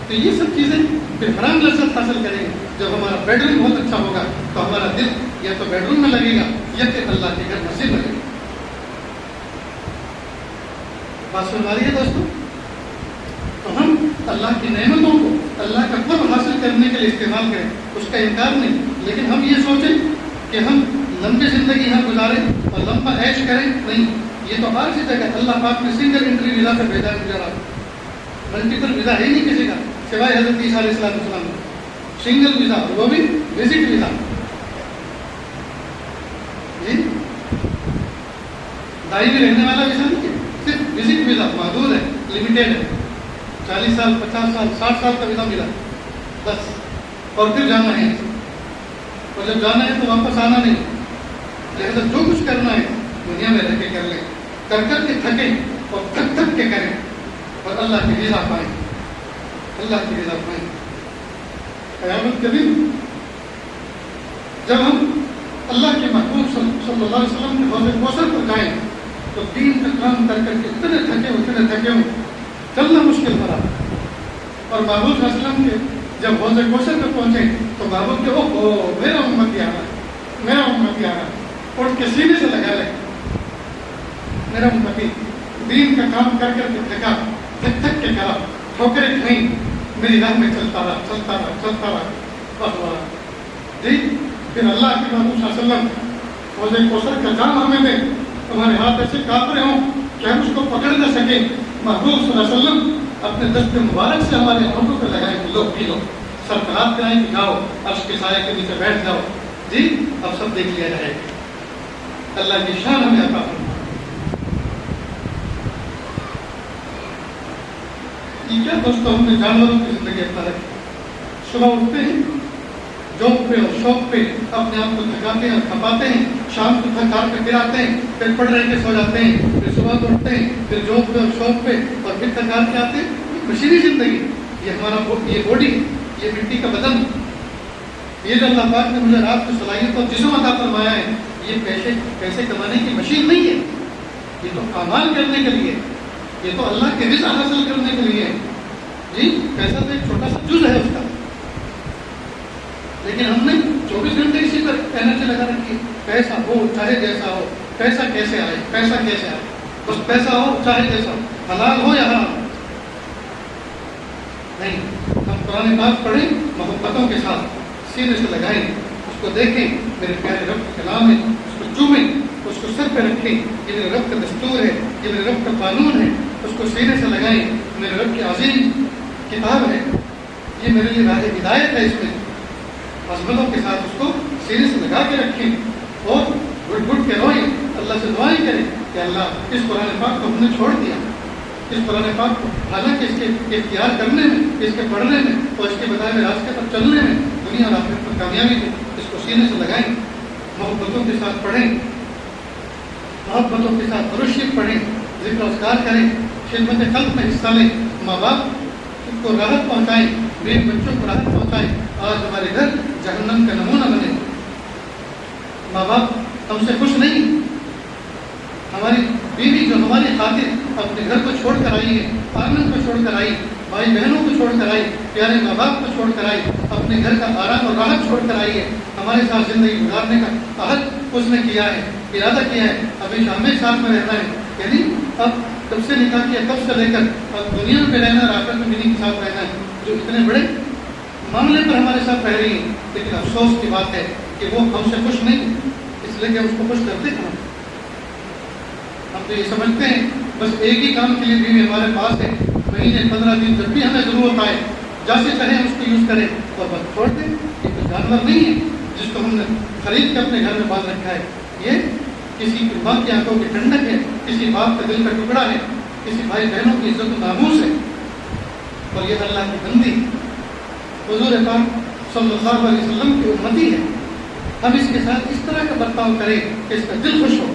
تو یہ سب چیزیں پھر حرام لذت حاصل کریں گے. جب ہمارا بیڈ روم بہت اچھا ہوگا تو ہمارا دل یا تو بیڈ روم میں لگے گا یا پھر اللہ کے گھر مسجد میں لگے گا. بات سن رہی ہے دوستوں؟ تو ہم اللہ کی نعمتوں کو اللہ کا قرب حاصل کرنے کے لیے استعمال کریں، اس کا انکار نہیں. لیکن ہم یہ سوچیں کہ ہم لمبی زندگی یہاں گزاریں اور لمبا عیش کریں، نہیں. یہ تو ہر سی جگہ اللہ پاک نے سنگل انٹری ویزا سے بھیجا گزارا. ملٹیپل ویزا ہے نہیں کسی کا سوائے حضرت عیسیٰ علیہ السلام. سنگل ویزا، وہ بھی وزٹ ویزا جی. دائمی رہنے والا ویزا نہیں ہے، صرف وزٹ ویزا محدود ہے، لمیٹیڈ ہے. 40 سال، 50 سال، 60 سال کا ویزا ملا بس، اور پھر جانا ہے. اور جب جانا ہے تو واپس آنا نہیں. لہٰذا جو کچھ کرنا ہے دنیا میں رہ کے کر لیں، کر کر کے تھکیں اور تھک تھک کے کریں اور اللہ کی رضا پائیں، اللہ کی رضا پائیں. قیامت کے دن جب ہم اللہ کے محبوب صلی اللہ علیہ وسلم کے حوض کوثر پر جائیں تو دین کا کام کر کر کے اتنے تھکے ہوں چلنا مشکل ہو رہا. اور محبوب صلی اللہ علیہ وسلم کے جب حوض کوثر پہ پہنچے تو محبوب کے اوہ میرا امتی آ رہا ہے، میرا امتی آ رہا ہے، اٹھ کے سینے سے لگا لے. میرا امتی دین کا کام کر کر کے تھکا، تھک تھک کے کرا، ٹھوکریں کھائیں، میری راہ میں چلتا رہا بس ہوا جی. پھر اللہ کے محبوب صلی اللہ علیہ وسلم حوض کوثر کا جام ہمیں دیں، ہمارے ہاتھ ایسے کانپرے ہوں کہ ہم اس کو پکڑ نہ سکیں. محبوب صلی اللہ علیہ وسلم اپنے دست مبارک سے ہمارے ہاتھوں پہ لگائیں کہ لو پی لو، سرفراز کرائیں کہ جاؤ عرش کے سائے کے نیچے بیٹھ جاؤ جی. اب سب دیکھ لیا جائے گا. اللہ کی شان ہمیں عطا فرمائے. یہ کیا دوستوں ہم نے جانوروں کی زندگی اپنا رکھی. صبح اٹھتے ہیں جاب پہ اور شوق پہ اپنے آپ کو تھکاتے ہیں اور کھپاتے ہیں، شام کو تھک ہار کے پھر آتے ہیں، پھر پڑھ رہے کے سو جاتے ہیں، پھر صبح کو اٹھتے ہیں، پھر جاب پہ اور شوق پہ اور پھر تھک ہار کے آتے ہیں. مشینی زندگی. یہ ہمارا یہ باڈی، یہ مٹی کا بدن، یہ جو اللہ پاک نے مجھے رات کی صلاحیت اور جسم عطا فرمایا ہے، یہ پیسے کمانے کی مشین نہیں ہے. یہ تو اعمال کرنے کے لیے، یہ تو اللہ کے رضا حاصل کرنے کے لیے جی. پیسہ تو ایک چھوٹا سا جز ہے اس کا، لیکن ہم نے 24 گھنٹے اسی پر انرجی لگا رکھی. پیسہ ہو چاہے جیسا ہو، پیسہ کیسے آئے، پیسہ کیسے آئے، بس پیسہ ہو چاہے جیسا ہو، حلال ہو یا حرام نہیں. ہم قرآن پاک پڑھیں محبتوں کے ساتھ، سینے سے لگائیں، اس کو دیکھیں، میرے پیارے رب کا کلام ہے، اس کو چومیں، اس کو سر پہ رکھیں، یہ میرے رب کا دستور ہے، یہ میرے رب کا قانون ہے، اس کو سینے سے لگائیں، میرے رب کی عظیم کتاب ہے، یہ میرے لیے راہ ہدایت ہے، اس میں عظمتوں کے ساتھ اس کو سینے سے لگا کے رکھیں اور گھٹ گھٹ کے روئیں، اللہ سے دعائیں کریں کہ اللہ اس قرآن پاک کو ہم نے چھوڑ دیا، اس قرآن پاک کو حالانکہ اس کے اختیار کرنے میں، اس کے پڑھنے میں اور اس کے بتائے ہوئے راستے پر چلنے میں دنیا اور آخرت پر کامیابی ہے، اس کو سینے سے لگائیں، محبتوں کے ساتھ پڑھیں، محبتوں کے ساتھ درود شریف پڑھیں، ذکر و اذکار کریں، خدمت خلق میں حصہ لیں، ماں باپ کو راحت پہنچائیں، بیوی بچوں کو راحت پہنچائیں۔ آج ہمارے گھر جہنم کا نمونہ بنے، ماں باپ ہم سے خوش نہیں، ہماری بیوی جو ہماری خاطر اپنے گھر کو چھوڑ کر آئی ہے، آنگن کو چھوڑ کر آئی، بھائی بہنوں کو چھوڑ کر آئی، پیارے ماں باپ کو چھوڑ کر آئی، اپنے گھر کا آرام اور راحت چھوڑ کر آئی ہے، ہمارے ساتھ زندگی گزارنے کا عہد اس نے کیا ہے، ارادہ کیا ہے، ہمیشہ ہمیں ساتھ میں رہنا ہے، یعنی اب تب سے نکاح کیا تب سے لے کر اب دنیا میں رہنا اور آخرت میں بھی کے ساتھ رہنا ہے، جو اتنے بڑے معاملے پر ہمارے ساتھ رہ رہی ہیں، لیکن افسوس کی بات ہے کہ وہ ہم سے خوش نہیں، اس لیے کہ ہم اس کو خوش کرتے ہیں، ہم تو یہ سمجھتے ہیں بس ایک ہی کام کے لیے بیوی ہمارے پاس ہے، مہینے 15 دن جب بھی ہمیں ضرورت آئے جیسے چاہیں اس کو یوز کریں اور بس چھوڑ دیں، یہ کوئی جانور نہیں ہے جس کو ہم نے خرید کے اپنے گھر میں باندھ رکھا ہے، یہ کسی کی ماں کی آنکھوں کی ٹھنڈک ہے، کسی باپ کا دل کا ٹکڑا ہے، کسی بھائی بہنوں کی عزت و ناموس ہے، اور یہ اللہ کی بندی حضور پاک صلی اللہ علیہ وسلم کی امتی ہے، ہم اس کے ساتھ اس طرح کا برتاؤ کریں کہ اس کا دل خوش ہو۔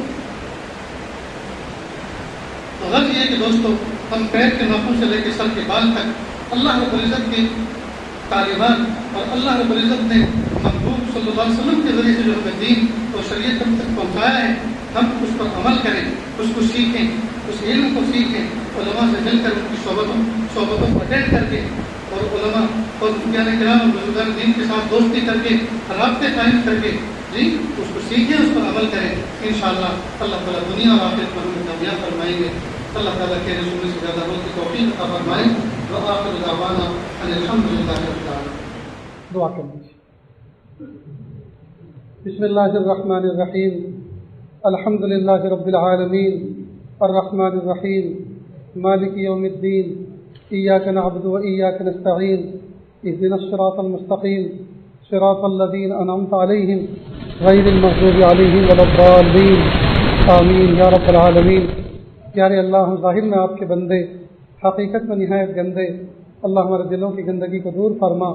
تو غرض یہ کہ دوستو ہم پیر کے ناخن سے لے کے سر کے بال تک اللہ رب العزت کی تعلیمات اور اللہ رب العزت نے محبوب صلی اللہ علیہ وسلم کے ذریعے سے جو ہمیں دین اور شریعت ہم تک پہنچایا ہے، ہم اس پر عمل کریں، اس کو سیکھیں، اس علم کو سیکھیں، علماء سے مل کر ان کی صحبتوں کو اٹینڈ کر کے اور علماء اور بزرگان کرام اور بزرگان دین کے ساتھ دوستی کر کے رابطے قائم کر کے جی اس کو سیکھیں، اس پر عمل کریں، انشاءاللہ اللہ تعالیٰ دنیا اور آخرت پر ہمیں کامیاب فرمائیں گے۔ اللہ تعالیٰ کے رسول سے زیادہ عمل کی توفیق عطا فرمائے۔ وآخر دعوانا ان الحمدللہ رب العالمین۔ دعا کریں۔ بسم اللہ الرحمن الرحیم، الحمدللہ رب العالمین، الرحمن الرحیم، مالک یوم الدین، ایاک نعبد و ایاک نستعین، اهدنا الصراط المستقیم، صراط الذین انعمت علیہم غیر المغضوب علیہم ولا الضالین، آمین یا رب العالمین۔ پیارے اللہ، ہم ظاہر میں آپ کے بندے، حقیقت میں نہایت گندے، اللہ ہمارے دلوں کی گندگی کو دور فرما،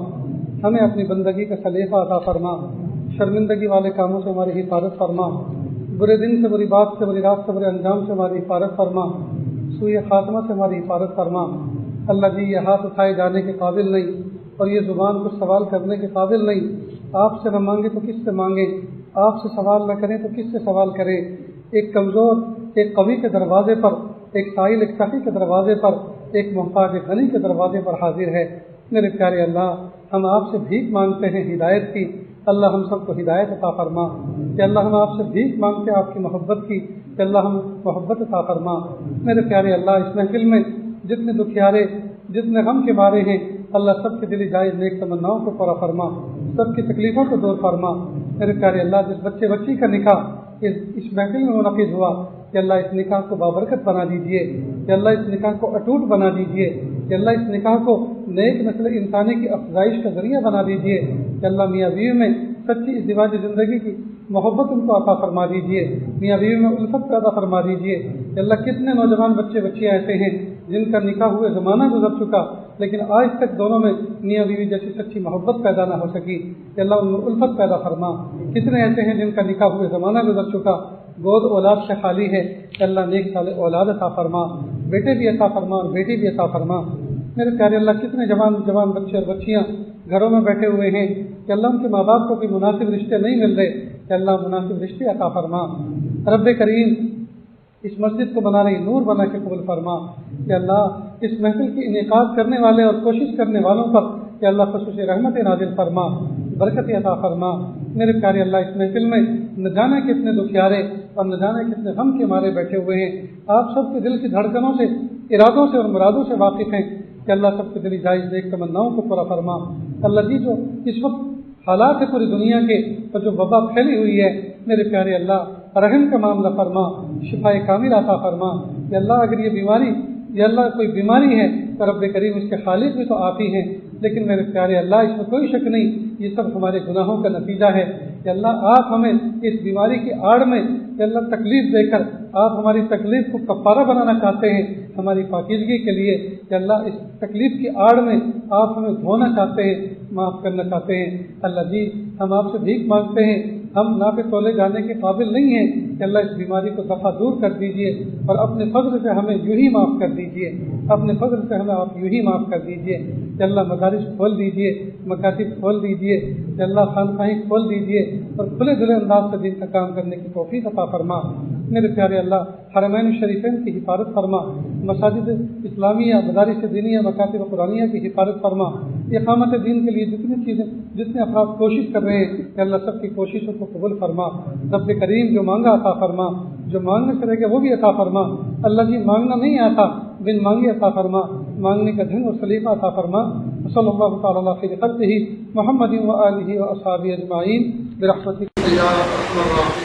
ہمیں اپنی بندگی کا سلیقہ عطا فرما، شرمندگی والے کاموں سے ہماری حفاظت فرما، برے دن سے، بری بات سے، بری رات سے، برے انجام سے ہماری حفاظت فرما، سوء خاتمہ سے ہماری حفاظت فرما۔ اللہ جی، یہ ہاتھ اٹھائے جانے کے قابل نہیں اور یہ زبان کچھ سوال کرنے کے قابل نہیں، آپ سے نہ مانگے تو کس سے مانگیں، آپ سے سوال نہ کریں تو کس سے سوال کریں۔ ایک کمزور، ایک قوی کے دروازے پر، ایک سائل، ایک سخی کے دروازے پر، ایک محتاج غنی کے دروازے پر حاضر ہے۔ میرے پیارے اللہ، ہم آپ سے بھیک مانگتے ہیں ہدایت کی، اللہ ہم سب کو ہدایت عطا فرما۔ کہ اللہ ہم آپ سے بھیک مانگتے ہیں آپ کی محبت کی، کہ اللہ ہم محبت عطا فرما۔ میرے پیارے اللہ، اس محفل میں جتنے دکھیارے، جتنے غم کے بارے ہیں، اللہ سب کے دلی جائز نیک تمناؤں کو پورا فرما، سب کی تکلیفوں کو دور فرما۔ میرے پیارے اللہ، جس بچے بچی کا نکاح اس محفل میں منعقد ہوا، کہ اللہ اس نکاح کو بابرکت بنا دیجیے، کہ اللہ اس نکاح کو اٹوٹ بنا دیجیے، کہ اللہ اس نکاح کو نیک نسل انسانی کی افزائش کا ذریعہ بنا دیجیے، کہ اللہ میاں بیوی میں سچی ازدواجی زندگی کی محبت ان کو عطا فرما دیجیے، میاں بیوی میں الفت پیدا فرما دیجیے۔ کہ اللہ کتنے نوجوان بچے بچیاں ایسے ہیں جن کا نکاح ہوئے زمانہ گزر چکا، لیکن آج تک دونوں میں میاں بیوی جیسی سچی محبت پیدا نہ ہو سکی، کہ اللہ ان میں الفت پیدا فرما۔ کتنے ایسے ہیں جن کا نکاح ہوئے زمانہ گزر چکا، گود اولاد سے خالی ہے، کہ اللہ نیک سال اولاد عطا فرما، بیٹے بھی عطا فرما اور بیٹی بھی عطا فرما۔ میرے پیارے اللہ، کتنے جوان بچے اور بچیاں گھروں میں بیٹھے ہوئے ہیں، کہ اللہ ان کے ماں باپ کو کوئی مناسب رشتے نہیں مل رہے، کہ اللہ مناسب رشتے عطا فرما۔ رب کریم، اس مسجد کو بنا رہی نور بنا کے قبول فرما، کہ اللہ اس محفل کی انعقاد کرنے والے اور کوشش کرنے والوں پر کہ اللہ خصوصی رحمت نازل فرما، برکت عطا فرما۔ میرے پیارے اللہ، اس محفل میں نہ جانے کتنے دکھیارے اور نہ جانے کتنے غم کے مارے بیٹھے ہوئے ہیں، آپ سب کے دل کی دھڑکنوں سے، ارادوں سے اور مرادوں سے واقف ہیں، کہ اللہ سب کے دلی جائز نیک تمناؤں کو پورا فرما۔ اللہ جی، جو اس وقت حالات ہے پوری دنیا کے اور جو وبا پھیلی ہوئی ہے، میرے پیارے اللہ رحم کا معاملہ فرما، شفا کامل عطا فرما۔ یا اللہ اگر یہ بیماری، یا اللہ کوئی بیماری ہے تو رب کریم اس کے خالق بھی تو آپ ہی ہیں، لیکن میرے پیارے اللہ اس میں کوئی شک نہیں یہ سب ہمارے گناہوں کا نتیجہ ہے۔ یا اللہ آپ ہمیں اس بیماری کی آڑ میں یا اللہ تکلیف دے کر آپ ہماری تکلیف کو کفارہ بنانا چاہتے ہیں ہماری پاکیزگی کے لیے۔ یا اللہ اس تکلیف کی آڑ میں آپ ہمیں دھونا چاہتے ہیں، معاف کرنا چاہتے ہیں۔ اللہ جی ہم آپ سے بھیک مانگتے ہیں، ہم ناپے تولے جانے کے قابل نہیں ہیں کہ اللہ اس بیماری کو دفع دور کر دیجئے اور اپنے فضل سے ہمیں یوں ہی معاف کر دیجئے، اپنے فضل سے ہمیں آپ یوں ہی معاف کر دیجئے۔ کہ اللہ مدارس کھول دیجئے، مکاتب کھول دیجئے، کہ اللہ خانقاہیں کھول دیجئے اور کھلے دلے انداز سے دین کا کام کرنے کی توفیق عطا فرما۔ میرے پیارے اللہ حرمین شریفین کی حفاظت فرما، مساجد اسلامیہ، مدارس دینیہ، مکاتب قرآنیہ کی حفاظت فرما۔ اقامت دین کے لیے جتنے افراد کوشش کر رہے ہیں کہ اللہ سب کی کوششوں کو قبول فرما۔ رب کریم جو مانگا عطا فرما، جو مانگنے سے رہ گیا وہ بھی عطا فرما۔ اللہ جی مانگنا نہیں آتا، بن مانگے عطا فرما، مانگنے کا ڈھنگ اور سلیقہ عطا فرما۔ صلی اللہ تعالی علیہ خیر خلقہ محمد و آلہ و اصحابہ اجمعین برحمتک یا ارحم الراحمین۔